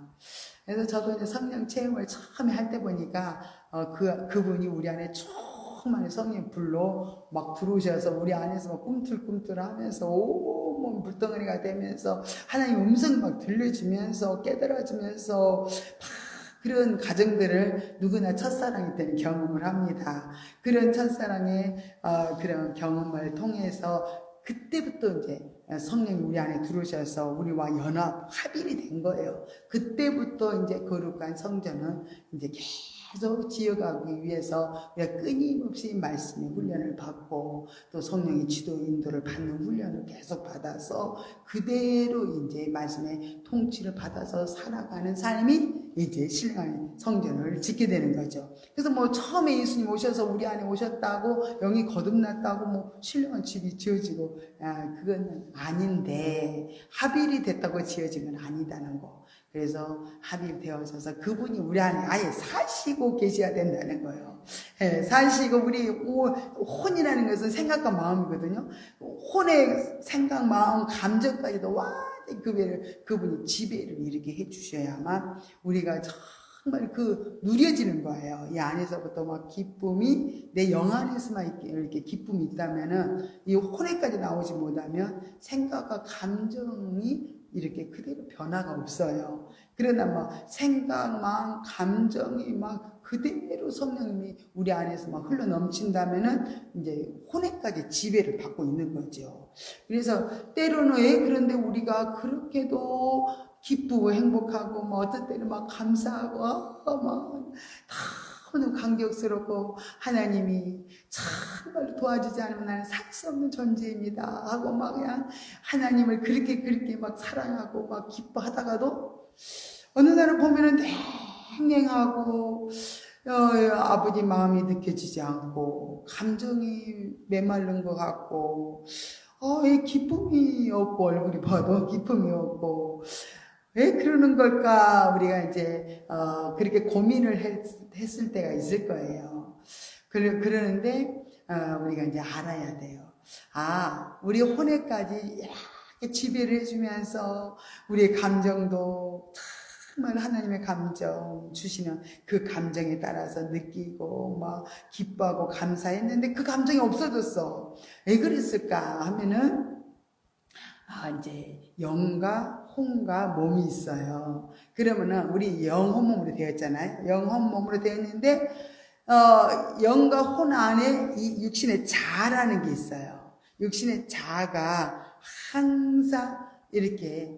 그래서 저도 이제 성령 체험을 처음에 할 때 보니까 그분이 우리 안에 충만히 성령 불로 막 들어오셔서 우리 안에서 막 꿈틀꿈틀 하면서 온몸 물덩어리가 되면서 하나님 음성이 막 들려지면서 깨달아지면서 그런 가정들을 누구나 첫사랑일 때는 경험을 합니다. 그런 첫사랑의 그런 경험을 통해서 그때부터 이제 성령이 우리 안에 들어오셔서 우리와 연합, 합일이 된 거예요. 그때부터 이제 거룩한 성전은 이제 계속 지어가기 위해서 우리가 끊임없이 말씀의 훈련을 받고 또 성령의 지도 인도를 받는 훈련을 계속 받아서 그대로 이제 말씀의 통치를 받아서 살아가는 삶이 이제 신령한 성전을 짓게 되는 거죠. 그래서 뭐 처음에 예수님 오셔서 우리 안에 오셨다고 영이 거듭났다고 뭐 신령한 집이 지어지고 그건 아닌데 합일이 됐다고 지어진 건 아니다는 거. 그래서 합일되어져서 그분이 우리 안에 아예 사시고 계셔야 된다는 거예요. 예, 사시고 우리 혼이라는 것은 생각과 마음이거든요. 혼의 생각, 마음, 감정까지도 완전히 그분이 지배를 이렇게 해주셔야만 우리가 정말 누려지는 거예요. 이 안에서부터 막 기쁨이 내 영 안에서만 이렇게 기쁨이 있다면은 이 혼에까지 나오지 못하면 생각과 감정이 이렇게 그대로 변화가 없어요. 그러나 막 생각, 마음, 감정이 막 그대로 성령님이 우리 안에서 막 흘러 넘친다면은 이제 혼에까지 지배를 받고 있는 거죠. 그래서 때로는 그런데 우리가 그렇게도 기쁘고 행복하고 뭐 어떤 때는 막 감사하고 막 너무 감격스럽고 하나님이 정말 도와주지 않으면 나는 살 수 없는 존재입니다 하고 막 그냥 하나님을 그렇게 막 사랑하고 막 기뻐하다가도 어느 날을 보면은 냉랭하고 아버지 마음이 느껴지지 않고 감정이 메마른 것 같고 이 기쁨이 없고 얼굴이 봐도 기쁨이 없고 왜 그러는 걸까? 우리가 이제 그렇게 고민을 했을 때가 있을 거예요. 그러는데 우리가 이제 알아야 돼요. 우리 혼에까지 이렇게 지배를 해주면서 우리의 감정도 정말 하나님의 감정 주시는 그 감정에 따라서 느끼고 막 기뻐하고 감사했는데 그 감정이 없어졌어. 왜 그랬을까 하면은 이제 영과 혼과 몸이 있어요. 그러면은 우리 영혼몸으로 되었잖아요. 영혼몸으로 되었는데 영과 혼 안에 이 육신의 자라는 게 있어요. 육신의 자가 항상 이렇게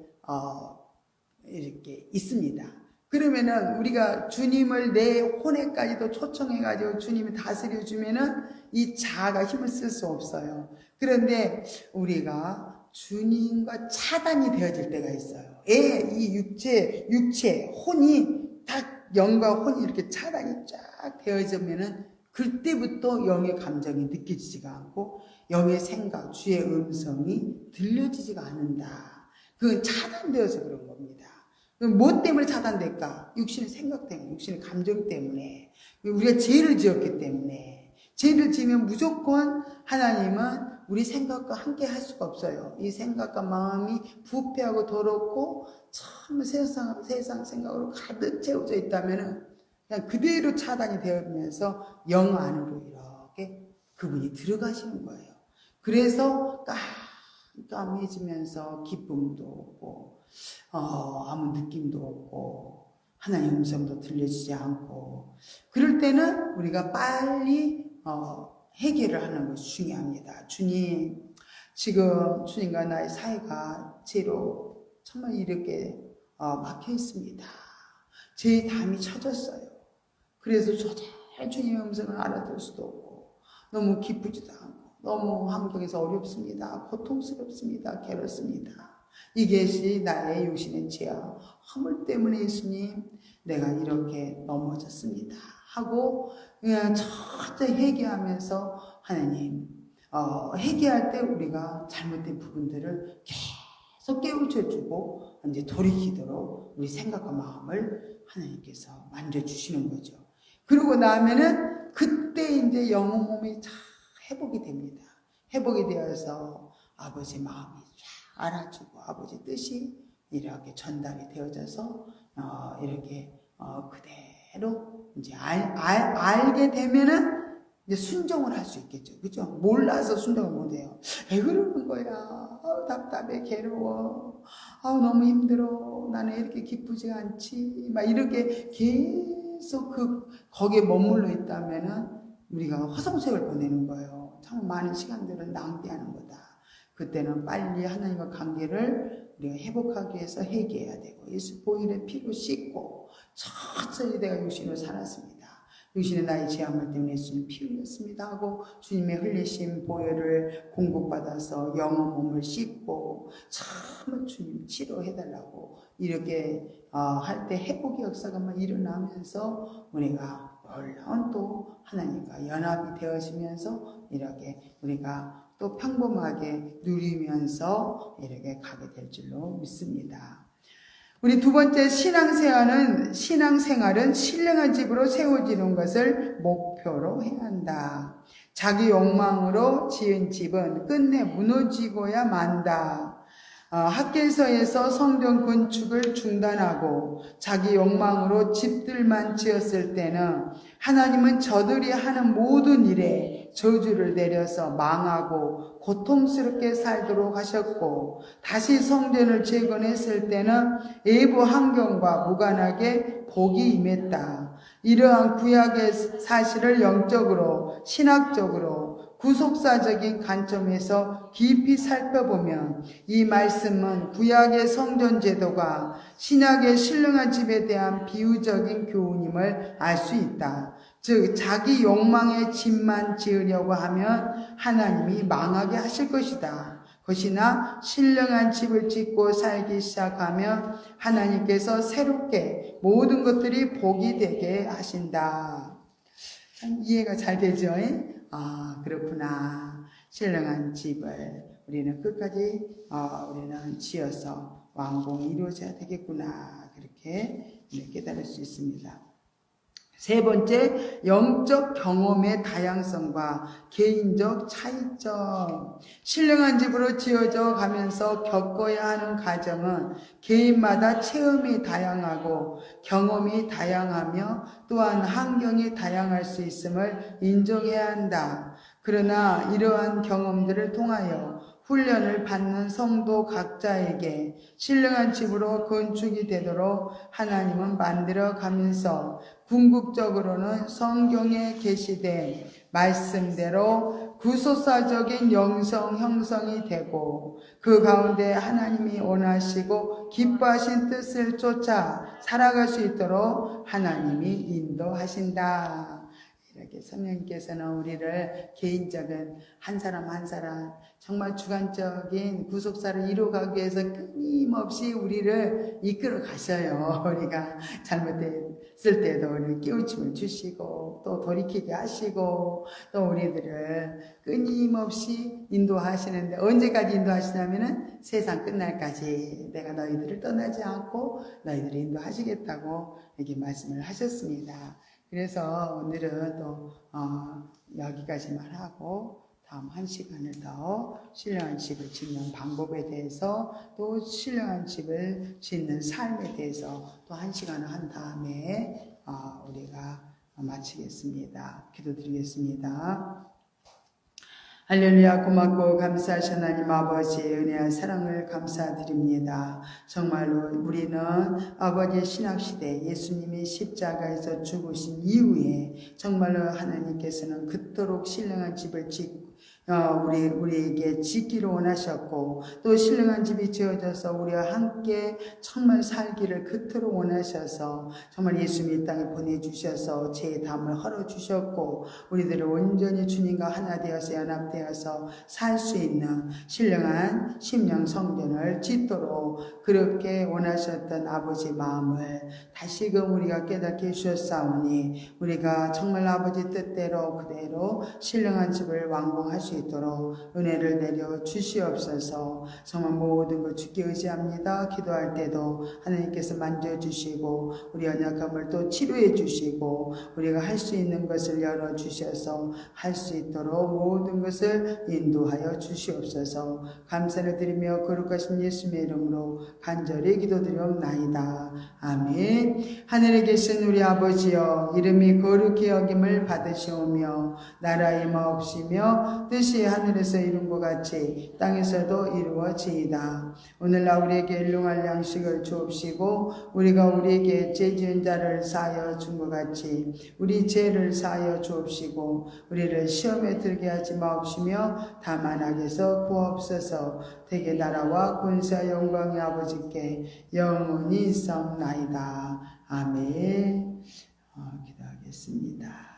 있습니다. 그러면은 우리가 주님을 내 혼에까지도 초청해가지고 주님이 다스려주면은 이 자아가 힘을 쓸 수 없어요. 그런데 우리가 주님과 차단이 되어질 때가 있어요. 이 육체, 혼이 딱 영과 혼이 이렇게 차단이 쫙 되어지면은 그때부터 영의 감정이 느껴지지가 않고 영의 생각, 주의 음성이 들려지지가 않는다. 그건 차단되어서 그런 겁니다. 뭐 때문에 차단될까? 육신의 생각 때문에, 육신의 감정 때문에. 우리가 죄를 지었기 때문에. 죄를 지으면 무조건 하나님은 우리 생각과 함께 할 수가 없어요. 이 생각과 마음이 부패하고 더럽고 참 세상 생각으로 가득 채워져 있다면은 그냥 그대로 차단이 되면서 영 안으로 이렇게 그분이 들어가시는 거예요. 그래서 깜깜해지면서 기쁨도 없고 아무 느낌도 없고 하나님의 음성도 들려지지 않고 그럴 때는 우리가 빨리 해결을 하는 것이 중요합니다. 주님, 지금 주님과 나의 사이가 죄로 정말 이렇게 막혀 있습니다. 제 담이 쳐졌어요. 그래서 도저히 주님의 음성을 알아들 수도 없고 너무 기쁘지도 않고 너무 함정에서 어렵습니다. 고통스럽습니다. 괴롭습니다. 이것이 나의 요신의 죄와 허물 때문에 예수님 내가 이렇게 넘어졌습니다 하고 그냥 천천히 회개하면서 하나님 회개할 때 우리가 잘못된 부분들을 계속 깨우쳐주고 이제 돌이키도록 우리 생각과 마음을 하나님께서 만져주시는 거죠. 그러고 나면은 그때 이제 영혼 몸이 잘 회복이 됩니다. 회복이 되어서 아버지 마음이 쫙 알아주고 아버지 뜻이 이렇게 전달이 되어져서 이렇게 그대로 이제 알게 되면은 이제 순종을 할 수 있겠죠. 그죠? 몰라서 순종을 못 해요. 왜 그러는 거야? 답답해, 괴로워. 너무 힘들어. 나는 이렇게 기쁘지 않지. 막 이렇게 계속 거기에 머물러 있다면은 우리가 허송세월 보내는 거예요. 참 많은 시간들을 낭비하는 거다. 그때는 빨리 하나님과 관계를 우리가 회복하기 위해서 회개해야 되고 예수 보혈의 피로 씻고 천천히 내가 육신으로 살았습니다. 육신의 나의 죄악물 때문에 예수님 피 흘렸습니다 하고 주님의 흘리신 보혈을 공급받아서 영혼 몸을 씻고 참 주님 치료해달라고 이렇게 할 때 회복의 역사가 막 일어나면서 우리가 놀라운 또 하나님과 연합이 되어지면서 이렇게 우리가 또 평범하게 누리면서 이렇게 가게 될 줄로 믿습니다. 우리 두 번째 신앙생활은 신령한 집으로 세워지는 것을 목표로 해야 한다. 자기 욕망으로 지은 집은 끝내 무너지고야 만다. 학계서에서 성전 건축을 중단하고 자기 욕망으로 집들만 지었을 때는 하나님은 저들이 하는 모든 일에 저주를 내려서 망하고 고통스럽게 살도록 하셨고 다시 성전을 재건했을 때는 외부 환경과 무관하게 복이 임했다. 이러한 구약의 사실을 영적으로 신학적으로 구속사적인 관점에서 깊이 살펴보면 이 말씀은 구약의 성전 제도가 신약의 신령한 집에 대한 비유적인 교훈임을 알 수 있다. 즉 자기 욕망의 집만 지으려고 하면 하나님이 망하게 하실 것이다. 것이나 신령한 집을 짓고 살기 시작하면 하나님께서 새롭게 모든 것들이 복이 되게 하신다. 참 이해가 잘 되죠? 그렇구나. 신령한 집을 우리는 끝까지 우리는 지어서 완공이 이루어져야 되겠구나. 그렇게 깨달을 수 있습니다. 세 번째, 영적 경험의 다양성과 개인적 차이점. 신령한 집으로 지어져 가면서 겪어야 하는 과정은 개인마다 체험이 다양하고 경험이 다양하며 또한 환경이 다양할 수 있음을 인정해야 한다. 그러나 이러한 경험들을 통하여 훈련을 받는 성도 각자에게 신령한 집으로 건축이 되도록 하나님은 만들어 가면서 궁극적으로는 성경에 게시된 말씀대로 구속사적인 영성 형성이 되고 그 가운데 하나님이 원하시고 기뻐하신 뜻을 쫓아 살아갈 수 있도록 하나님이 인도하신다. 이렇게 성령께서는 우리를 개인적인 한 사람 한 사람 정말 주관적인 구속사를 이루어가기 위해서 끊임없이 우리를 이끌어 가셔요. 우리가 잘못했을 때도 우리 깨우침을 주시고 또 돌이키게 하시고 또 우리들을 끊임없이 인도하시는데 언제까지 인도하시냐면은 세상 끝날까지 내가 너희들을 떠나지 않고 너희들을 인도하시겠다고 이렇게 말씀을 하셨습니다. 그래서 오늘은 또 여기까지만 하고 다음 한 시간을 더 신령한 집을 짓는 방법에 대해서 또 신령한 집을 짓는 삶에 대해서 또 한 시간을 한 다음에 우리가 마치겠습니다. 기도드리겠습니다. 할렐루야. 고맙고 감사하신 하나님 아버지의 은혜와 사랑을 감사드립니다. 정말로 우리는 아버지의 신학시대 예수님이 십자가에서 죽으신 이후에 정말로 하나님께서는 그토록 신령한 집을 우리에게 짓기를 원하셨고, 또 신령한 집이 지어져서 우리와 함께 정말 살기를 그토록 원하셔서 정말 예수님이 이 땅에 보내주셔서 죄의 담을 헐어주셨고, 우리들을 온전히 주님과 하나 되어서 연합되어서 살 수 있는 신령한 심령 성전을 짓도록 그렇게 원하셨던 아버지의 마음을 다시금 우리가 깨닫게 해주셨사오니, 우리가 정말 아버지 뜻대로 그대로 신령한 집을 완공할 수 있도록 은혜를 내려 주시옵소서. 정말 모든 것 주께 의지합니다. 기도할 때도 하나님께서 만져주시고 우리 연약함을 또 치료해 주시고 우리가 할 수 있는 것을 열어주셔서 할 수 있도록 모든 것을 인도하여 주시옵소서. 감사를 드리며 거룩하신 예수님의 이름으로 간절히 기도드리옵나이다. 아멘. 하늘에 계신 우리 아버지여, 이름이 거룩히 여김을 받으시오며 나라의 마옵시며 뜻이 하늘에서 이룬 것 같이 땅에서도 이루어지이다. 오늘날 우리에게 일용할 양식을 주옵시고 우리가 우리에게 죄 지은 자를 사하여 준 것 같이 우리 죄를 사하여 주옵시고 우리를 시험에 들게 하지 마옵시며 다만 악에서 구하옵소서. 대개 나라와 권세와 영광의 아버지께 영원히 있사옵나이다. 아멘. 기도하겠습니다.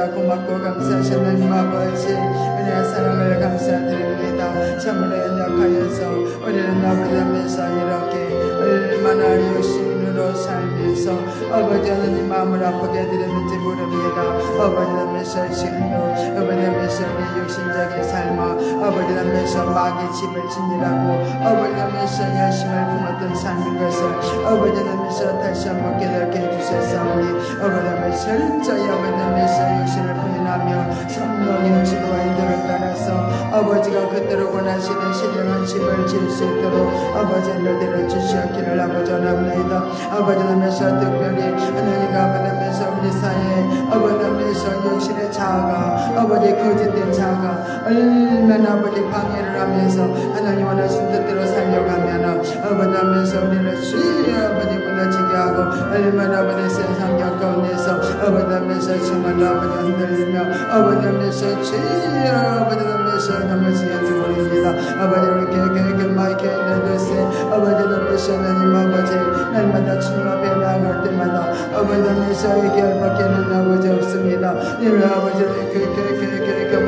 고맙고 감사하신 하나님 아버지, 은혜와 사랑을 감사드립니다. 참으로 연약하여서 우리는 아버지면서 이렇게 얼마나 욕심으로 살면서 아버지 하나님 마음을 아프게 드렸는지 모릅니다. 아버지 하면서 지금도 아버지 하면서 우리 육신적인 삶과 아버지 하면서 마귀 집을 지니라고 아버지 하면서 열심을 품었던 삶인 것을 아버지 하면서 다시 한번 깨닫게 해주셨사오니 아버지 하면서 철저히 아버지 하면서 육신을 부인하며 성령의 지도와 인도를 따라서 아버지가 그대로 원하시는 신령한 집을 지을 수 있도록 아버지 너희를 주시옵기를 아버지 원합니다. 아버지 하면서 특별히 하나님과 아버지 하면서 우리 사이에 아버지 하면서 육신의 자아가 아버지 거짓된 자아가 얼마나 아버지 방해를 하면서 하나님 원하신 뜻대로 살려고 하면 아버지 하면서 우리를 주여 아버지 무너지게 하고 얼마나 아버지 세상 가운데서 아버지 하면서 정말로 아버지 흔들리며 아버지 하면서 주여 아버지 하면서 넘어지는지 모릅니다. 아버지 이렇게 마이크 내두세 아버지 하면서 하나님 아버지 날마다 주님 앞에 나아갈 때마다 아버지 하면서 얘기할밖에는 아버지 없습니다. 이를 아버지를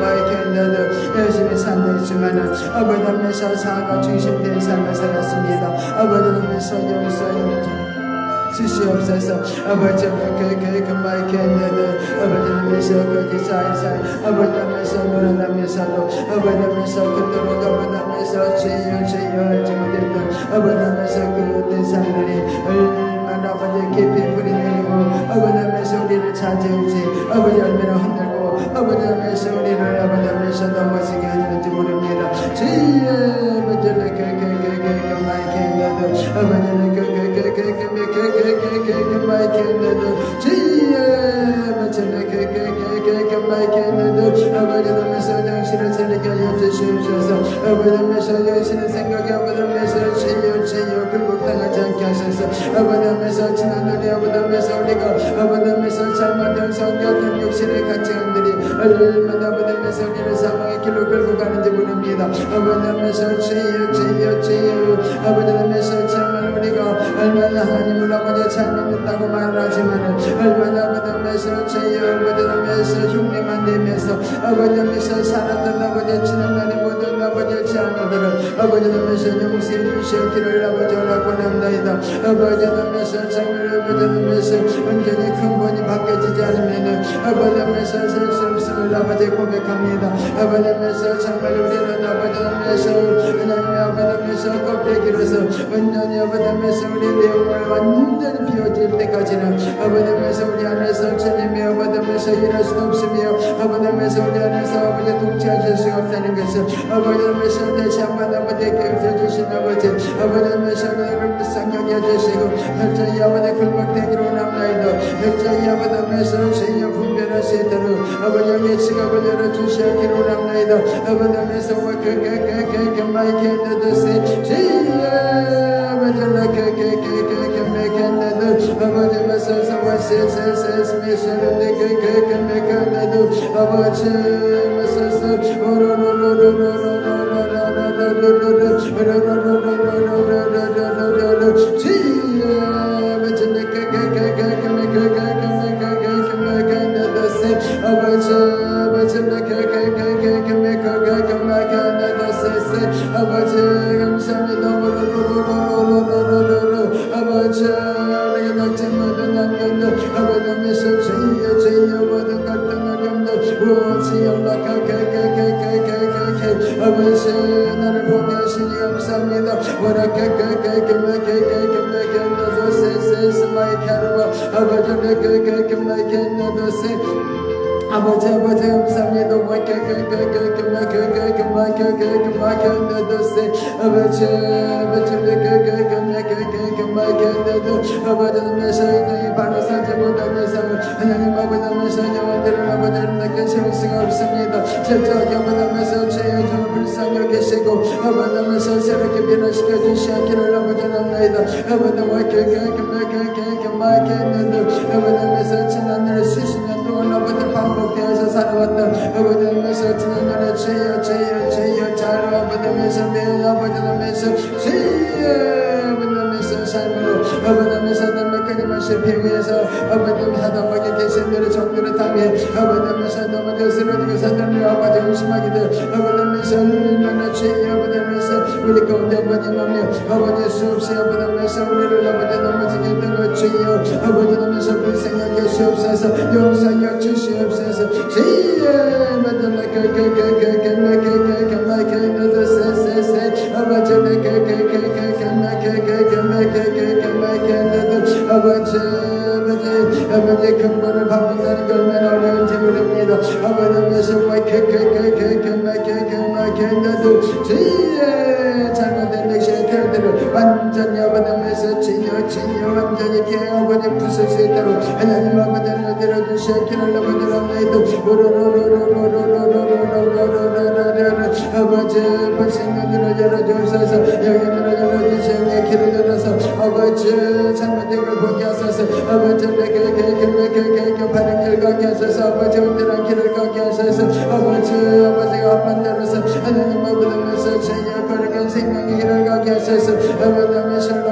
마이크 내두 열심히 산다했지만은 아버지 하면서 사과 중심된 삶을 살았습니다. 아버지 하면서 용서해 주시옵소서. 아버지 마이크 내두 아버지 하면서 거짓 사이사이 아버지 하면서 놀아나면서도 아버지 하면서 그토록 아버지 하면서 주여 알지 못했던 아버지 하면서 그된 삶들이 얼마나 아버지 깊이 뿌리 내리고 아버지 하면서 우리를 차지했지 아버지 얼마나 흔들고 아버지 하면서 우리를 아버지 하면서 넘어지게 했는지 모릅니다. 주여 아버지를 마이크 내두 아버지는 마이크 내두 주여 아버지는 마이크 내두 아버지 하면서 정신을 차리게 하여 주시옵소서. 아버지 하면서 정신을 생각해 아버지 하면서 주여 굴복당하지 않게 하소서. 아버지 하면서 지난 우리 아버지 하면서 우리가 아버지 하면서 잘못된 성격한 육신의 가치관들이 얼마나 아버지 하면서 우리를 사망의 길로 끌고 가는지 모릅니다. 아버지 하면서 주여 아버지 하면서 정말 우리가 얼마나 하나님을 아버지 잘 믿는다고 말을 하지만 얼마나 아버지면서 죄의 아버지면서 흉내만 내면서 아버지면서 살았던 아버지 지난 날의 모든 아버지 자녀들을 아버지면서 용서해 주시기를 아버지 원합니다. 아버지면서 정말 아버지면서 완전히 근본이 바뀌어지지 않으면 아버지면서 살 수 없음을 아버지 고백합니다. 아버지면서 정말 우리는 아버지면서 하나님의 아버지면서 껍데기로서 완전히 아버지면서 우리 내용을 완전히 비워질 때까지는 아버지면서 우리 안에서 주님의 아버지면서 일할 수 없으며 아버지면서 우리 안에서 아버지 통치하실 수가 없다는 것을 아버지면서 다시 한번 아버지께 웃어주신 아버지 아버지면서 너를 불쌍히 여겨주시고 혈자의 아버지 굴복되기로 원합니다. 혈자의 아버지면서 죄의 분별할 수 있도록 아버지 예수가 그대로 주시기로 원합니다. 아버지면서 마이크 너도세 죄의 아버지나 아버지면서 서와세세세스 미션을 내게게게게게게도 아버지면서 아버지 감사합니다. 아버지 내게 닥친 모든 난간들 아버지면서 죄의 모든 갈등을 염려 무엇이 연락하게 아버지 나를 포기하시니 감사합니다. 아버지 감사합니다. 아버지면서 인생이 바로 살지 못하면서 하나님 아버지면서 영혼들을 아버지를 내게 세울 수가 없습니다. 철저하게 아버지면서 죄의 종을 불쌍히 여기시고 아버지면서 새롭게 변화시켜 주시기를 아버지는 합니다. 아버지면서 지난날 수십 년 동안 아버지 반복되어서 살아왔던 아버지면서 지난날의 죄여 자로 아버지면서 내 아버지면서 죄여 아버지면서 삶으로 아버지면서 널 끊임없이 배우해서 아버지 하다못해 계신 대로 정도를 탐해 아버지면서 너무 쓰러지고 사단을 아버지 의심하게 돼 아버지면서 얼마나 죄의 아버지면서 우리 가운데 아버지 맘에 아버지 수없이 아버지면서 우리를 아버지 넘어지게 했던 것 죄여 아버지면서 불쌍하게 수없어서 용서하여 주시옵소서 죄의 아버지 아버지 근본을 바꾼다는 게 얼마나 어려운지 모릅니다. 아버지면서 죄의 잘못된 액션의 결들을 완전히 아버지면서 죄여 완전히 개 아버지 부술 수 있도록 하나님 아버지를 들어주시기를 아버지를 아버지 불신문으로 열어주셔서 영혼으로 열어주시고 내 길을 열어서 아버지 잘못된 걸 보게 하소서 아버지 내게 바른 길 가게 하소서 아버지 온전한 길을 가게 하소서 아버지가 만들어서 하나님 아버지면서 죄의 거룩한 생명의 길을 가게 하소서 아버지면서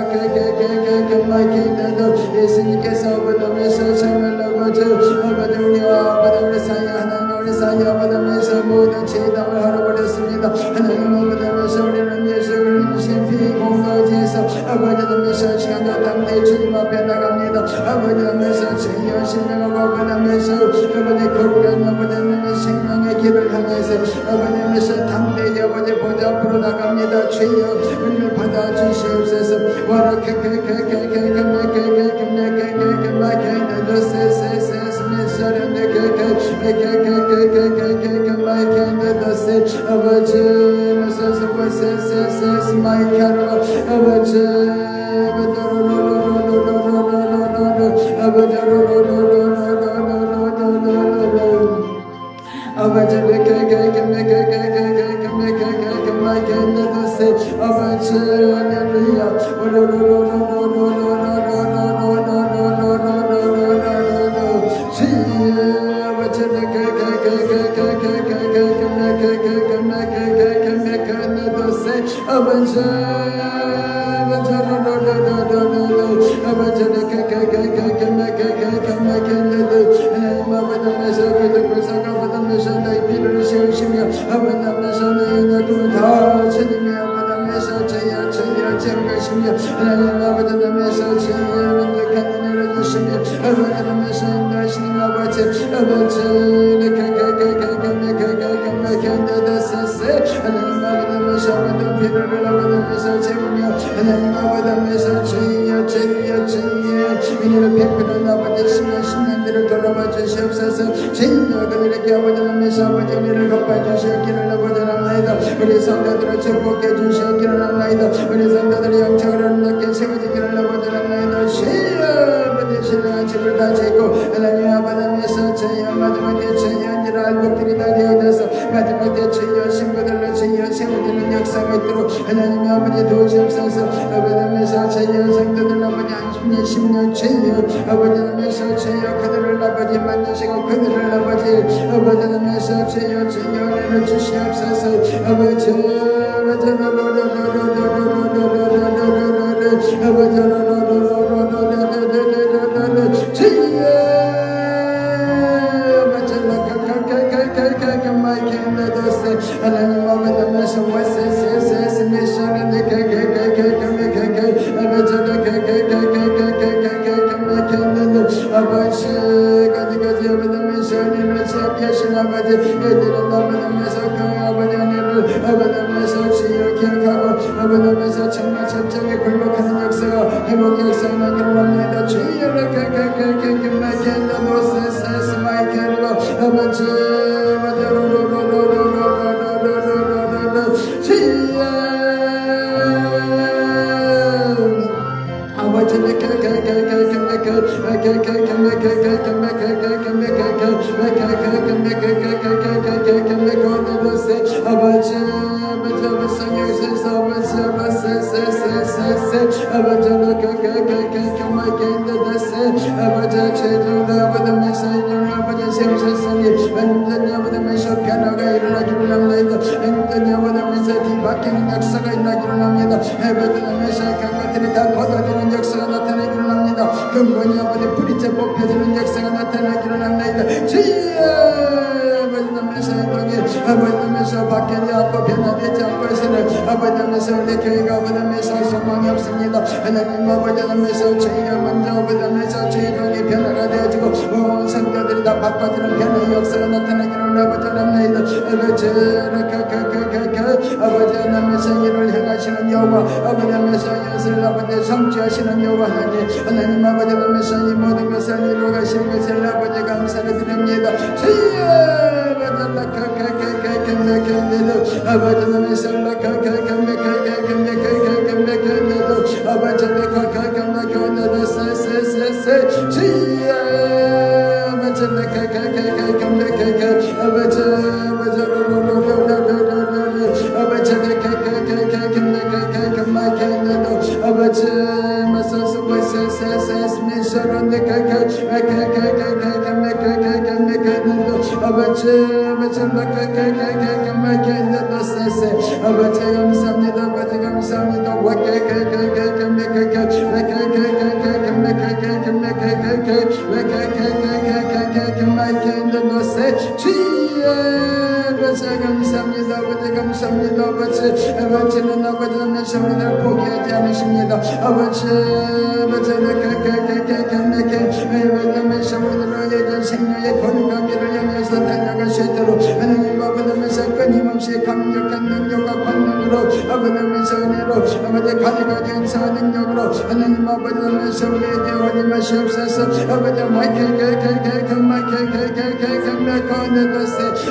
마이케이도 예수님께서 아버지면서 참을 아버지 우리와 아버지 우리 사이 하나님 우리 사이 아버지면서 모든 죄담을 헐어버렸습니다. 하나님 아버지면서 우리는 예수 그리스도의 피 공로지에서 아버지면서 시간과 담대 주님 앞에 나갑니다. 아버지면서 죄의 신명하고 아버지면서 아버지 거룩한 아버지면서 생명의 길을 향해서 아버지면서 담대히 아버지 보좌 앞으로 나갑니다. 죄여 은을 받아 주시옵소서 아버지 아버지면서 그 듣고 사가보다면서 너희 피를 세우시며 아버지면서 너희 너를 다 주님이 아버지면서 저희야 채우시며 하나님 아버지면서 저희야 만족한 은혜를 주시며 아버지면서 인도하시는 아버지 하나님 아버지면서 모든 피를 아버지면서 채우며 하나님 아버지면서 저희야 은혜를 베푸는 아버지 10년들을 돌아봐 주시옵소서 저희야 그들에게 아버지면서 아버지 은혜를 갚아주시기를 아버지랍나이다 우리 성도들을 축복해 주시기를 합나이다 우리 성도들의 영적으로 낮게 세워지기를 아버지랍나이다 주여 아버지 신령한 집을 다지고 하나님 아버지면서 저희야 마지막 대처의 아니라 알곡들이 다 되어져서 마지막 대처의 신부들로 저희야 세워지는 역사가 있도록 하나님 아버지 도우시옵소서 아버지면서 저희야 성도들 아버지 한심년 10년 저희야 아버지면서 저희야 그들을 아버지 만드시고 그들을 아버지면서 저희야 은혜를 주시옵소서 아버지 하나님 아버지면서 아버지 가지가지 아버지면서 은혜를 세우신 아버지 애들은 아버지면서 그 아버지 은혜를 아버지면서 지어 기억하고 아버지면서 정말 천천히 굴복하는 역사가 회복 역사가 일어납니다 주여를 그마이켄다 노세세스 마이켄로 아버지 역사가 일어나기를 합니다. 에베드나면서 강가들이 다 걷어지는 역사가 나타나기를 합니다. 근본이 아버지 뿌리째 뽑혀지는 역사가 나타나기를 합니다. 주여 아버지나면서 행동이 아버지나면서 밖에 아빠 변화되지 않고 있으니 아버지나면서 우리 교회가 아버지나면서 소망이 없습니다. 하나님 아버지나면서 저희가 먼저 아버지나면서 저희 종이 변화가 되어지고 온 성도들이 다 바꿔지는 변화의 역사가 나타나기를 아버지랍니다. 아버지 하나님께서 이를 행하시는 여호와 아버지 하나님께서 연세를 아버지 성취하시는 여호와 하나님 아버지 하나님께서 이 모든 것을 이루어 가시는 것을 아버지 감사를 드립니다. 주여 아버지 하나님께서 감사합니다. 아버지 감사합니다. 아버지는 아버지 하나님을 포기하지 않으십니다. 아버지 우리들의 생명의 건강기를 향해서 달려갈 수 있도록 하나님 아버지면서 끊임없이 강력한 능력과 권능으로 아버지면서 은혜로 아버지 가지가지 행사한 능력으로 하나님 아버지면서 우리에게 오니 마시옵소서. 아버지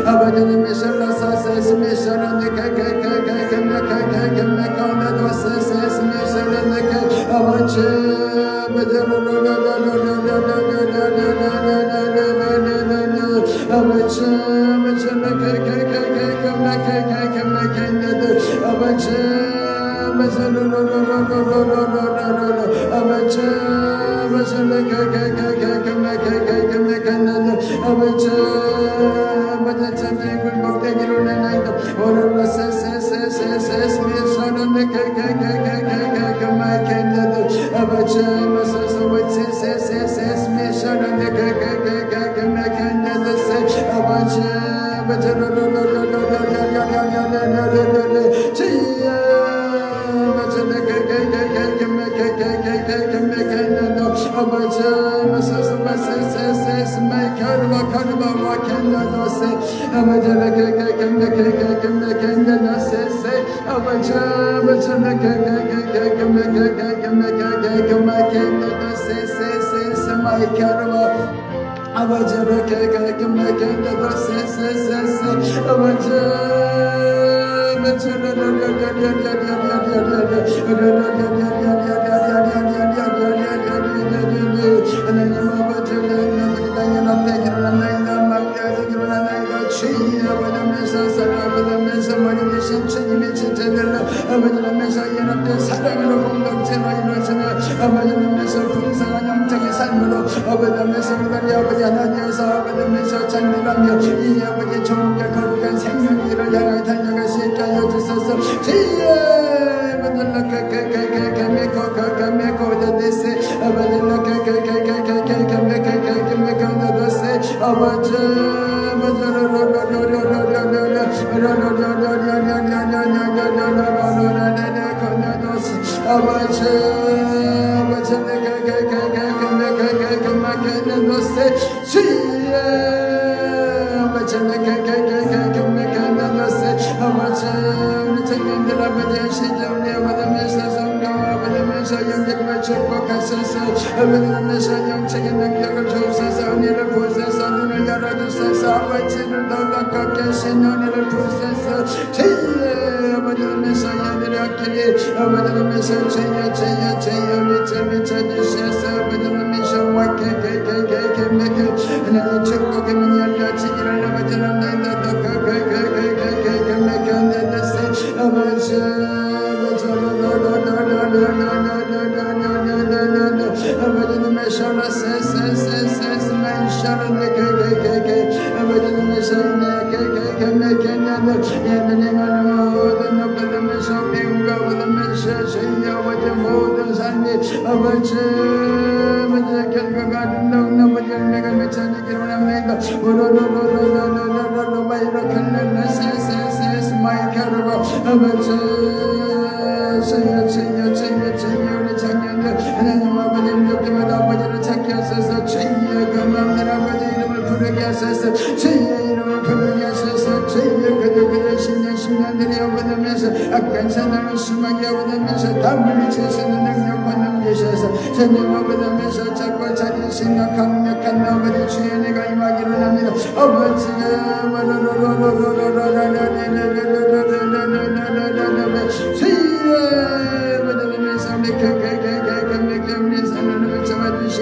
아버지님의 설라사세스 미션을 아버지를 개개개개개개도 세세세세 아버지 하나님 아버지를 땅에 앞에 일어나나이다 막대하게 일어나나이다 주의 아버지면서 살아보면서 머리 대신 주님의 제자들로 아버지면서 연합된 사랑으로 공동체로 이루어지며 아버지면서 풍성한 영적인 삶으로 아버지면서 우리 아버지 하나님에서 아버지면서 찬미하며 이 아버지 좋은 거룩한 생명길을 향해 달려갈 수 있게 하여 주소서 주의 아버지는 영적인 능력을 주소서 은혜를 부으소서 눈을 열어주소서 아버지를 더 가깝게 신 은혜를 부으소서 주의 아버지는 메시아를 얻기를 아버지는 메시아 주여 미쳐주셔서 아버지는 메시아와 개개개개개개 하나님 축복의 문이 열려지기를 아버지는 나이다 더 개개개개개개개 아버지 아버지는 메시아라 세세세세 메시아라 개개개개 아버지는 메시아라 개개개개개개냐는 예배님을 모든 아버지 메시아 배우가 모든 메시아 주여 아버지 모든 삶이 아버지 결과가 아름다운 아버지 열매가 맺혀지기를 원합니다 오로로로로로로로로 마이로칸는 세세세세 마이카르고 아버지 주여 우리 작년들 하나님 아버지 때마다 아버지를 찾게 하소서 주여 그 마음들 아버지 이름을 부르게 하소서 주여 이름을 부르게 하소서 주여 그들 10년들이 오버되면서 악한 사랑을 심하게 오버되면서 다 물리칠 수 있는 능력 받는 계셔서 주님 오버되면서 자꾸 자리신과 강력한 아버지 주여 내가 임하기를 합니다 아버지가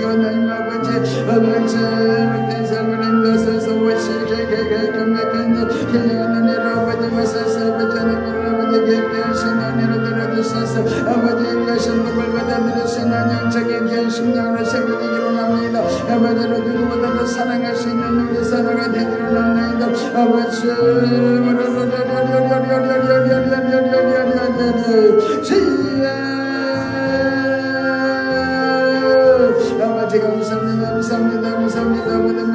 하나님 아버지 된 삶을 인도하소서 은혜로 아버지 마소서 아버지 하나님을 아버지 개폐하신 은혜로 들어주소서 아버지 인가신 복을 받아들이신 영적인 견심령으로 세우기를 합니다 아버지로 누구보다도 사랑할 수 있는 우리 사랑가 되기를 합니다 아버지 아버지 감사합니다 모든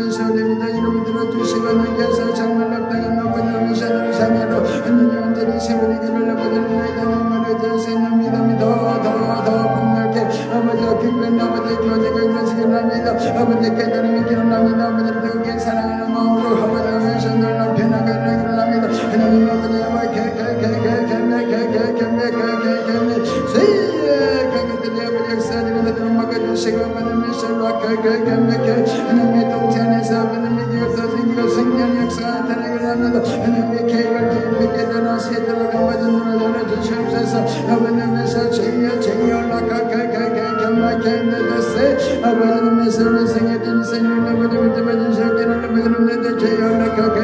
이름 들어주시고 능계서 정말 합당한 아버지 미션을 상해로 하나님 완전히 세우기를 아버지는 나이다 말을 되었습니다 더 폭넓게 아버지와 기쁜 아버지 교제가 이루어지기를 합니다 아버지 깨달음이 기원합니다 아버지를 더욱에 사랑하는 마음으로 아버지 미션을 남편하기를 합니다 하나님 아버지와 하나님의 동산에서 하나님의 기업도 생기고 생명 역사가 타락을 합니다 하나님의 계획을 깊게 들어 세도록 아버지 눈을 열어주시옵소서 아버지면서 주여 올라가게 해주세 아버지면서 우리 생애된 생명 아버지를 잡아주셨기를 아버지를 주여 올라가게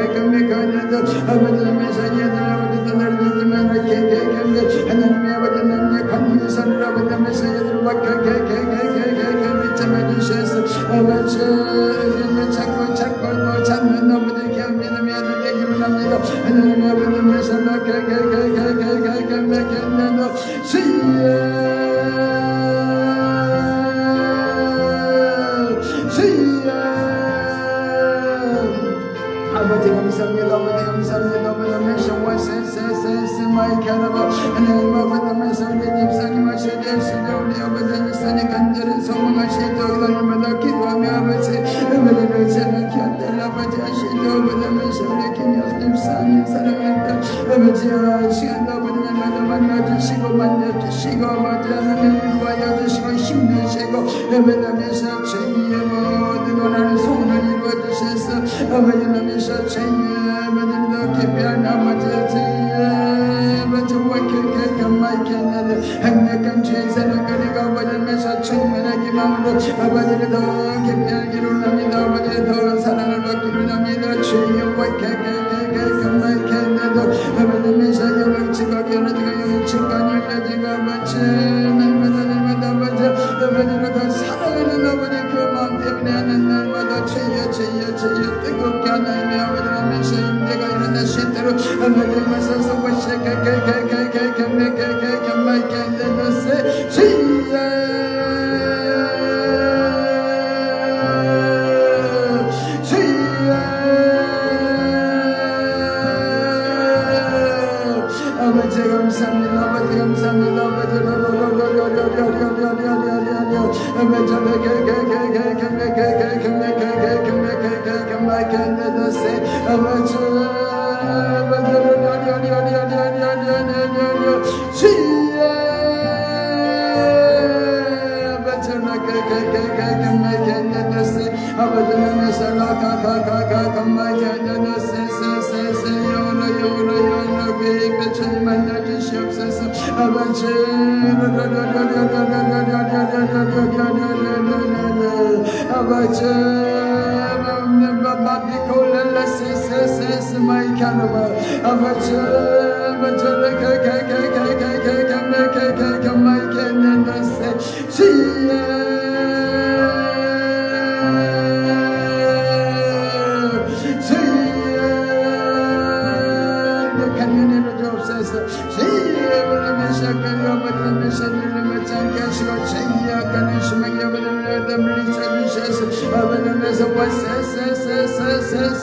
아버지면서 얘들 아버지도 나를 믿으면 하나님의 아버지 남의 관계선을 아버지면서 얘들을 주셔서 아버지 이름을 찾고 또 찾는 아버지 견민함이 아들 되기를 합니다 하나님 아버지면서 주여 아버지 감사합니다 아버지면서 와세세세세 마이카라바 하나님 아버지면서 우리 집사님 하셔주시죠. 우리 아버지 집사님 간절히 소망하시죠. 날마다 기도하며 아버지 아버지를 생각해 안될 아버지 하시죠. 아버지면서 우리 김영 집사님 사랑한다 아버지 시간도 아버지 날마다 만나주시고 만져주시고 아버지 하나님 이루어여 주시고 힘내시고 아버지면서 주님의 모든 원하는 소원을 이루어주셔서 아버지면서 주님의 아버지도 기피한 아버지 아버지 와이케케 마이케나는 행복한 죄사는 그리고 아버지면서 충만한 기망으로 아버지를 더 깊이 알기를 합니다. 아버지 더 사랑을 받기를 합니다. 주여 와이케케 마이케나도 아버지면서 영치가 영치가 열려지가 아버지 날마다 아버지 아버지를 더 사랑하는 아버지 그 마음 때문에 하는 날마다 주여 뜨겁게 하나님의 아버지면서 임재가 일어나실 대로 아버지면서 소고시케케케케케케케케케케 마이케나세 주여 아버지 감사합니다. 아버지 감사합니다. 아버지 만나주시옵소서. 아버지 아버지 바비콜레세세세스 마이카노바 아버지 마이케네세 시에